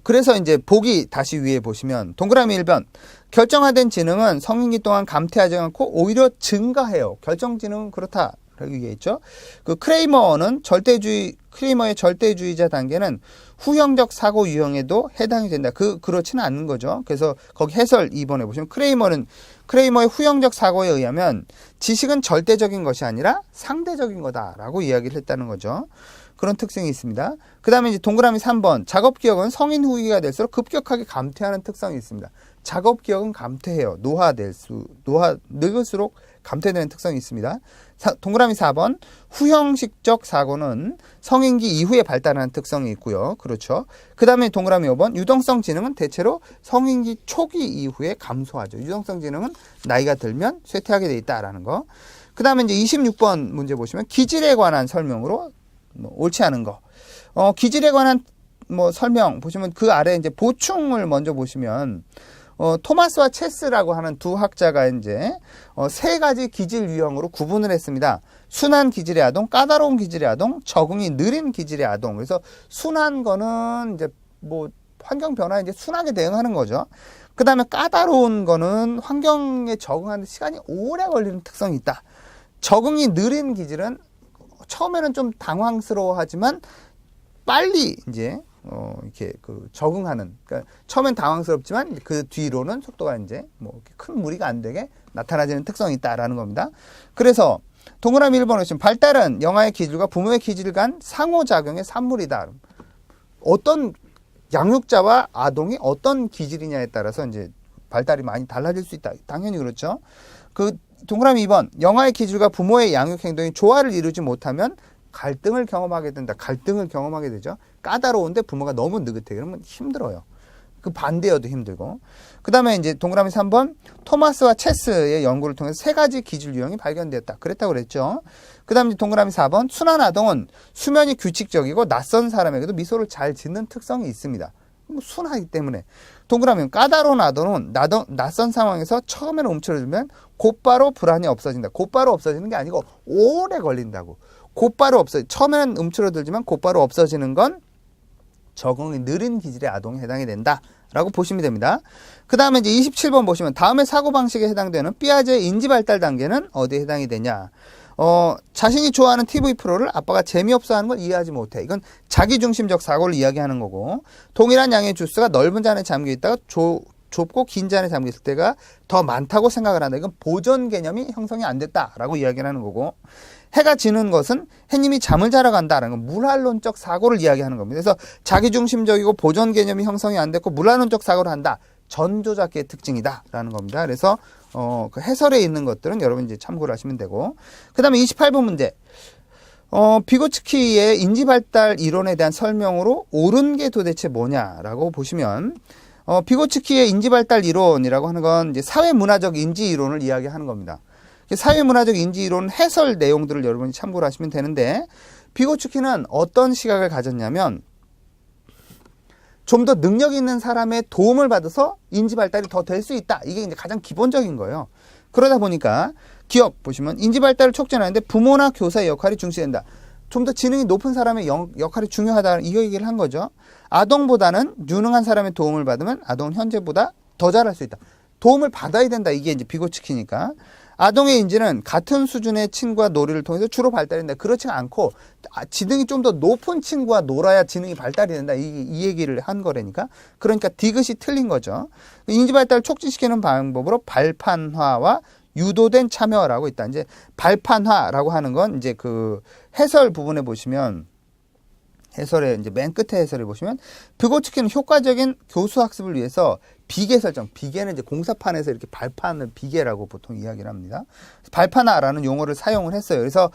그래서 이제 보기 다시 위에 보시면 동그라미 1번 결정화된 지능은 성인기 동안 감퇴하지 않고 오히려 증가해요. 결정 지능은 그렇다. 라고 얘기했죠. 크레이머의 절대주의자 단계는 후형적 사고 유형에도 해당이 된다. 그렇지는 않는 거죠. 그래서 거기 해설 2번에 보시면 크레이머의 후형적 사고에 의하면 지식은 절대적인 것이 아니라 상대적인 거다라고 이야기를 했다는 거죠. 그런 특징이 있습니다. 그 다음에 이제 동그라미 3번. 작업 기억은 성인 후기가 될수록 급격하게 감퇴하는 특성이 있습니다. 작업 기억은 감퇴해요. 늙을수록 감퇴되는 특성이 있습니다. 동그라미 4번. 후형식적 사고는 성인기 이후에 발달하는 특성이 있고요. 그렇죠. 그 다음에 동그라미 5번. 유동성 지능은 대체로 성인기 초기 이후에 감소하죠. 유동성 지능은 나이가 들면 쇠퇴하게 돼 있다라는 거. 그 다음에 이제 26번 문제 보시면 기질에 관한 설명으로 옳지 않은 거. 기질에 관한 설명 보시면 그 아래 이제 보충을 먼저 보시면 토마스와 체스라고 하는 두 학자가 이제 3가지 기질 유형으로 구분을 했습니다. 순한 기질의 아동, 까다로운 기질의 아동, 적응이 느린 기질의 아동. 그래서 순한 거는 이제 환경 변화에 이제 순하게 대응하는 거죠. 그 다음에 까다로운 거는 환경에 적응하는 시간이 오래 걸리는 특성이 있다. 적응이 느린 기질은 처음에는 좀 당황스러워하지만 빨리 이제 이렇게 적응하는, 그러니까 처음엔 당황스럽지만 그 뒤로는 속도가 이제 이렇게 큰 무리가 안 되게 나타나지는 특성이 있다라는 겁니다. 그래서 동그라미 1번에 보시면 발달은 영아의 기질과 부모의 기질 간 상호작용의 산물이다. 어떤 양육자와 아동이 어떤 기질이냐에 따라서 이제 발달이 많이 달라질 수 있다. 당연히 그렇죠. 동그라미 2번. 영아의 기질과 부모의 양육 행동이 조화를 이루지 못하면 갈등을 경험하게 된다. 갈등을 경험하게 되죠. 까다로운데 부모가 너무 느긋해. 그러면 힘들어요. 그 반대여도 힘들고. 그 다음에 이제 동그라미 3번, 토마스와 체스의 연구를 통해서 세 가지 기질 유형이 발견되었다. 그랬다고 그랬죠. 그 다음에 동그라미 4번, 순한 아동은 수면이 규칙적이고 낯선 사람에게도 미소를 잘 짓는 특성이 있습니다. 뭐 순하기 때문에. 동그라미 까다로운 아동은 낯선 상황에서 처음에는 움츠러들면 곧바로 불안이 없어진다. 곧바로 없어지는 게 아니고 오래 걸린다고. 처음에는 움츠러들지만 곧바로 없어지는 건 적응이 느린 기질의 아동에 해당이 된다라고 보시면 됩니다. 그 다음에 이제 27번 보시면 다음의 사고방식에 해당되는 삐아제의 인지발달 단계는 어디에 해당이 되냐. 자신이 좋아하는 TV 프로를 아빠가 재미없어 하는 걸 이해하지 못해. 이건 자기중심적 사고를 이야기하는 거고, 동일한 양의 주스가 넓은 잔에 잠겨 있다가 좁고 긴 잔에 잠겨 있을 때가 더 많다고 생각을 한다. 이건 보존 개념이 형성이 안 됐다라고 이야기를 하는 거고, 해가 지는 것은 해님이 잠을 자러 간다라는 건 물활론적 사고를 이야기하는 겁니다. 그래서 자기중심적이고 보존 개념이 형성이 안 됐고 물활론적 사고를 한다. 전조작기의 특징이다라는 겁니다. 그래서 그 해설에 있는 것들은 여러분 이제 참고를 하시면 되고, 그 다음에 28번 문제. 비고츠키의 인지발달 이론에 대한 설명으로 옳은 게 도대체 뭐냐라고 보시면, 비고츠키의 인지발달 이론이라고 하는 건 이제 사회문화적 인지 이론을 이야기하는 겁니다. 사회문화적 인지 이론 해설 내용들을 여러분이 참고를 하시면 되는데, 비고츠키는 어떤 시각을 가졌냐면, 좀 더 능력 있는 사람의 도움을 받아서 인지 발달이 더 될 수 있다. 이게 이제 가장 기본적인 거예요. 그러다 보니까 기업 보시면 인지 발달을 촉진하는데 부모나 교사의 역할이 중시된다. 좀 더 지능이 높은 사람의 역할이 중요하다. 이 얘기를 한 거죠. 아동보다는 유능한 사람의 도움을 받으면 아동은 현재보다 더 잘할 수 있다. 도움을 받아야 된다. 이게 이제 비고츠키니까. 아동의 인지는 같은 수준의 친구와 놀이를 통해서 주로 발달된다. 그렇지가 않고 지능이 좀 더 높은 친구와 놀아야 지능이 발달이 된다. 이 얘기를 한 거라니까. 그러니까 디귿이 틀린 거죠. 인지 발달을 촉진시키는 방법으로 발판화와 유도된 참여라고 있다. 이제 발판화라고 하는 건 이제 그 해설 부분에 보시면, 해설의 이제 맨 끝에 해설에 보시면, 비고츠키는 효과적인 교수 학습을 위해서 비계 설정, 비계는 이제 공사판에서 이렇게 발판을 비계라고 보통 이야기를 합니다. 발판화라는 용어를 사용을 했어요. 그래서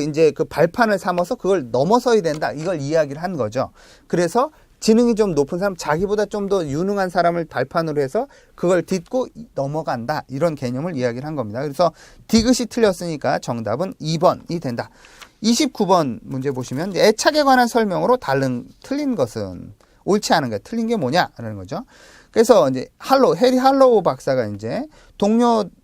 이제 그 발판을 삼아서 그걸 넘어서야 된다. 이걸 이야기를 한 거죠. 그래서 지능이 좀 높은 사람, 자기보다 좀 더 유능한 사람을 발판으로 해서 그걸 딛고 넘어간다. 이런 개념을 이야기를 한 겁니다. 그래서 디귿이 틀렸으니까 정답은 2번이 된다. 29번 문제 보시면 애착에 관한 설명으로 틀린 것은 옳지 않은 게 틀린 게 뭐냐라는 거죠. 그래서 이제 해리 할로우 박사가 이제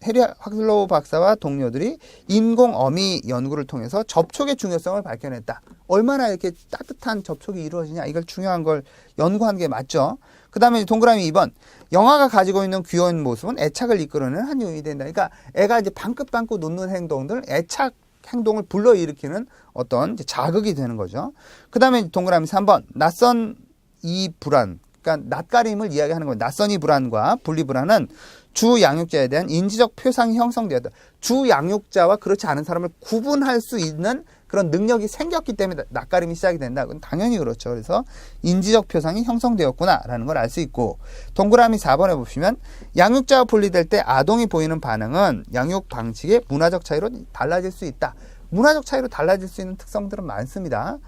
해리 할로우 박사와 동료들이 인공 어미 연구를 통해서 접촉의 중요성을 발견했다. 얼마나 이렇게 따뜻한 접촉이 이루어지냐, 이걸 중요한 걸 연구한 게 맞죠. 그 다음에 동그라미 2번. 영아가 가지고 있는 귀여운 모습은 애착을 이끌어내는 한 요인이 된다. 그러니까 애가 이제 방긋방긋 웃는 행동들, 애착 행동을 불러일으키는 어떤 자극이 되는 거죠. 그 다음에 동그라미 3번. 낯선 이 불안. 그러니까 낯가림을 이야기하는 거예요. 낯선 이 불안과 분리불안은 주 양육자에 대한 인지적 표상이 형성되었다. 주 양육자와 그렇지 않은 사람을 구분할 수 있는 그런 능력이 생겼기 때문에 낯가림이 시작이 된다. 그건 당연히 그렇죠. 그래서 인지적 표상이 형성되었구나라는 걸 알 수 있고, 동그라미 4번에 보시면 양육자와 분리될 때 아동이 보이는 반응은 양육 방식의 문화적 차이로 달라질 수 있다. 문화적 차이로 달라질 수 있는 특성들은 많습니다.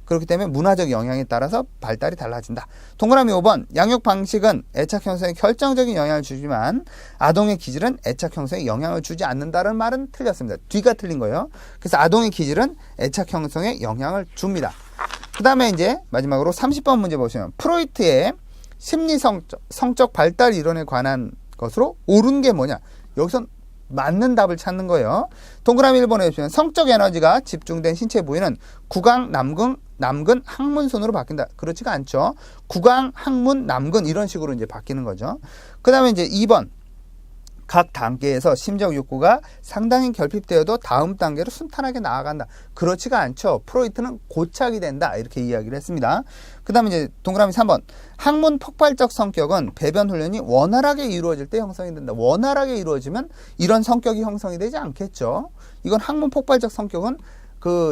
그렇기 때문에 문화적 영향에 따라서 발달이 달라진다. 동그라미 5번. 양육 방식은 애착 형성에 결정적인 영향을 주지만 아동의 기질은 애착 형성에 영향을 주지 않는다는 말은 틀렸습니다. 뒤가 틀린 거예요. 그래서 아동의 기질은 애착 형성에 영향을 줍니다. 그 다음에 이제 마지막으로 30번 문제 보시면 프로이트의 심리성적 발달 이론에 관한 것으로 옳은 게 뭐냐. 여기선 맞는 답을 찾는 거예요. 동그라미 1번에 보시면 성적 에너지가 집중된 신체 부위는 구강, 남근, 항문순으로 바뀐다. 그렇지가 않죠. 구강, 항문, 남근 이런 식으로 이제 바뀌는 거죠. 그 다음에 이제 2번. 각 단계에서 심적 욕구가 상당히 결핍되어도 다음 단계로 순탄하게 나아간다. 그렇지가 않죠. 프로이트는 고착이 된다. 이렇게 이야기를 했습니다. 그 다음에 이제 동그라미 3번. 항문 폭발적 성격은 배변 훈련이 원활하게 이루어질 때 형성이 된다. 원활하게 이루어지면 이런 성격이 형성이 되지 않겠죠. 이건 항문 폭발적 성격은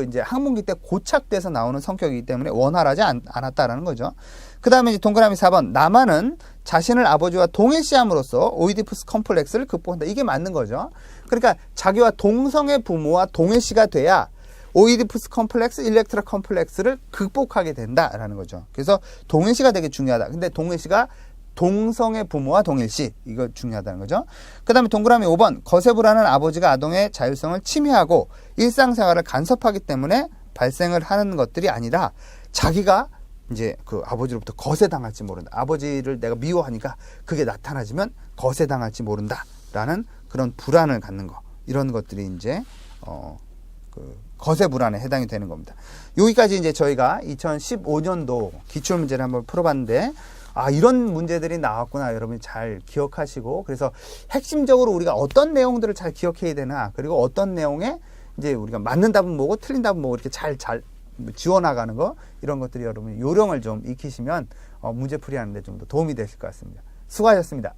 이제 항문기 때 고착돼서 나오는 성격이기 때문에 원활하지 않았다라는 거죠. 그 다음에 이제 동그라미 4번. 남한은 자신을 아버지와 동일시함으로써 오이디푸스 컴플렉스를 극복한다. 이게 맞는 거죠. 그러니까 자기와 동성의 부모와 동일시가 돼야 오이디푸스 컴플렉스, 일렉트라 컴플렉스를 극복하게 된다라는 거죠. 그래서 동일시가 되게 중요하다. 근데 동일시가 동성의 부모와 동일시. 이거 중요하다는 거죠. 그 다음에 동그라미 5번. 거세불안은 아버지가 아동의 자율성을 침해하고 일상생활을 간섭하기 때문에 발생을 하는 것들이 아니라 자기가 이제 그 아버지로부터 거세당할지 모른다. 아버지를 내가 미워하니까 그게 나타나지면 거세당할지 모른다라는 그런 불안을 갖는 거. 이런 것들이 이제 그 거세 불안에 해당이 되는 겁니다. 여기까지 이제 저희가 2015년도 기출문제를 한번 풀어봤는데 이런 문제들이 나왔구나. 여러분이 잘 기억하시고 그래서 핵심적으로 우리가 어떤 내용들을 잘 기억해야 되나 그리고 어떤 내용에 이제 우리가 맞는 답은 뭐고 틀린 답은 뭐고 이렇게 잘 지워나가는 거 이런 것들이 여러분 요령을 좀 익히시면 문제 풀이하는 데 좀 더 도움이 되실 것 같습니다. 수고하셨습니다.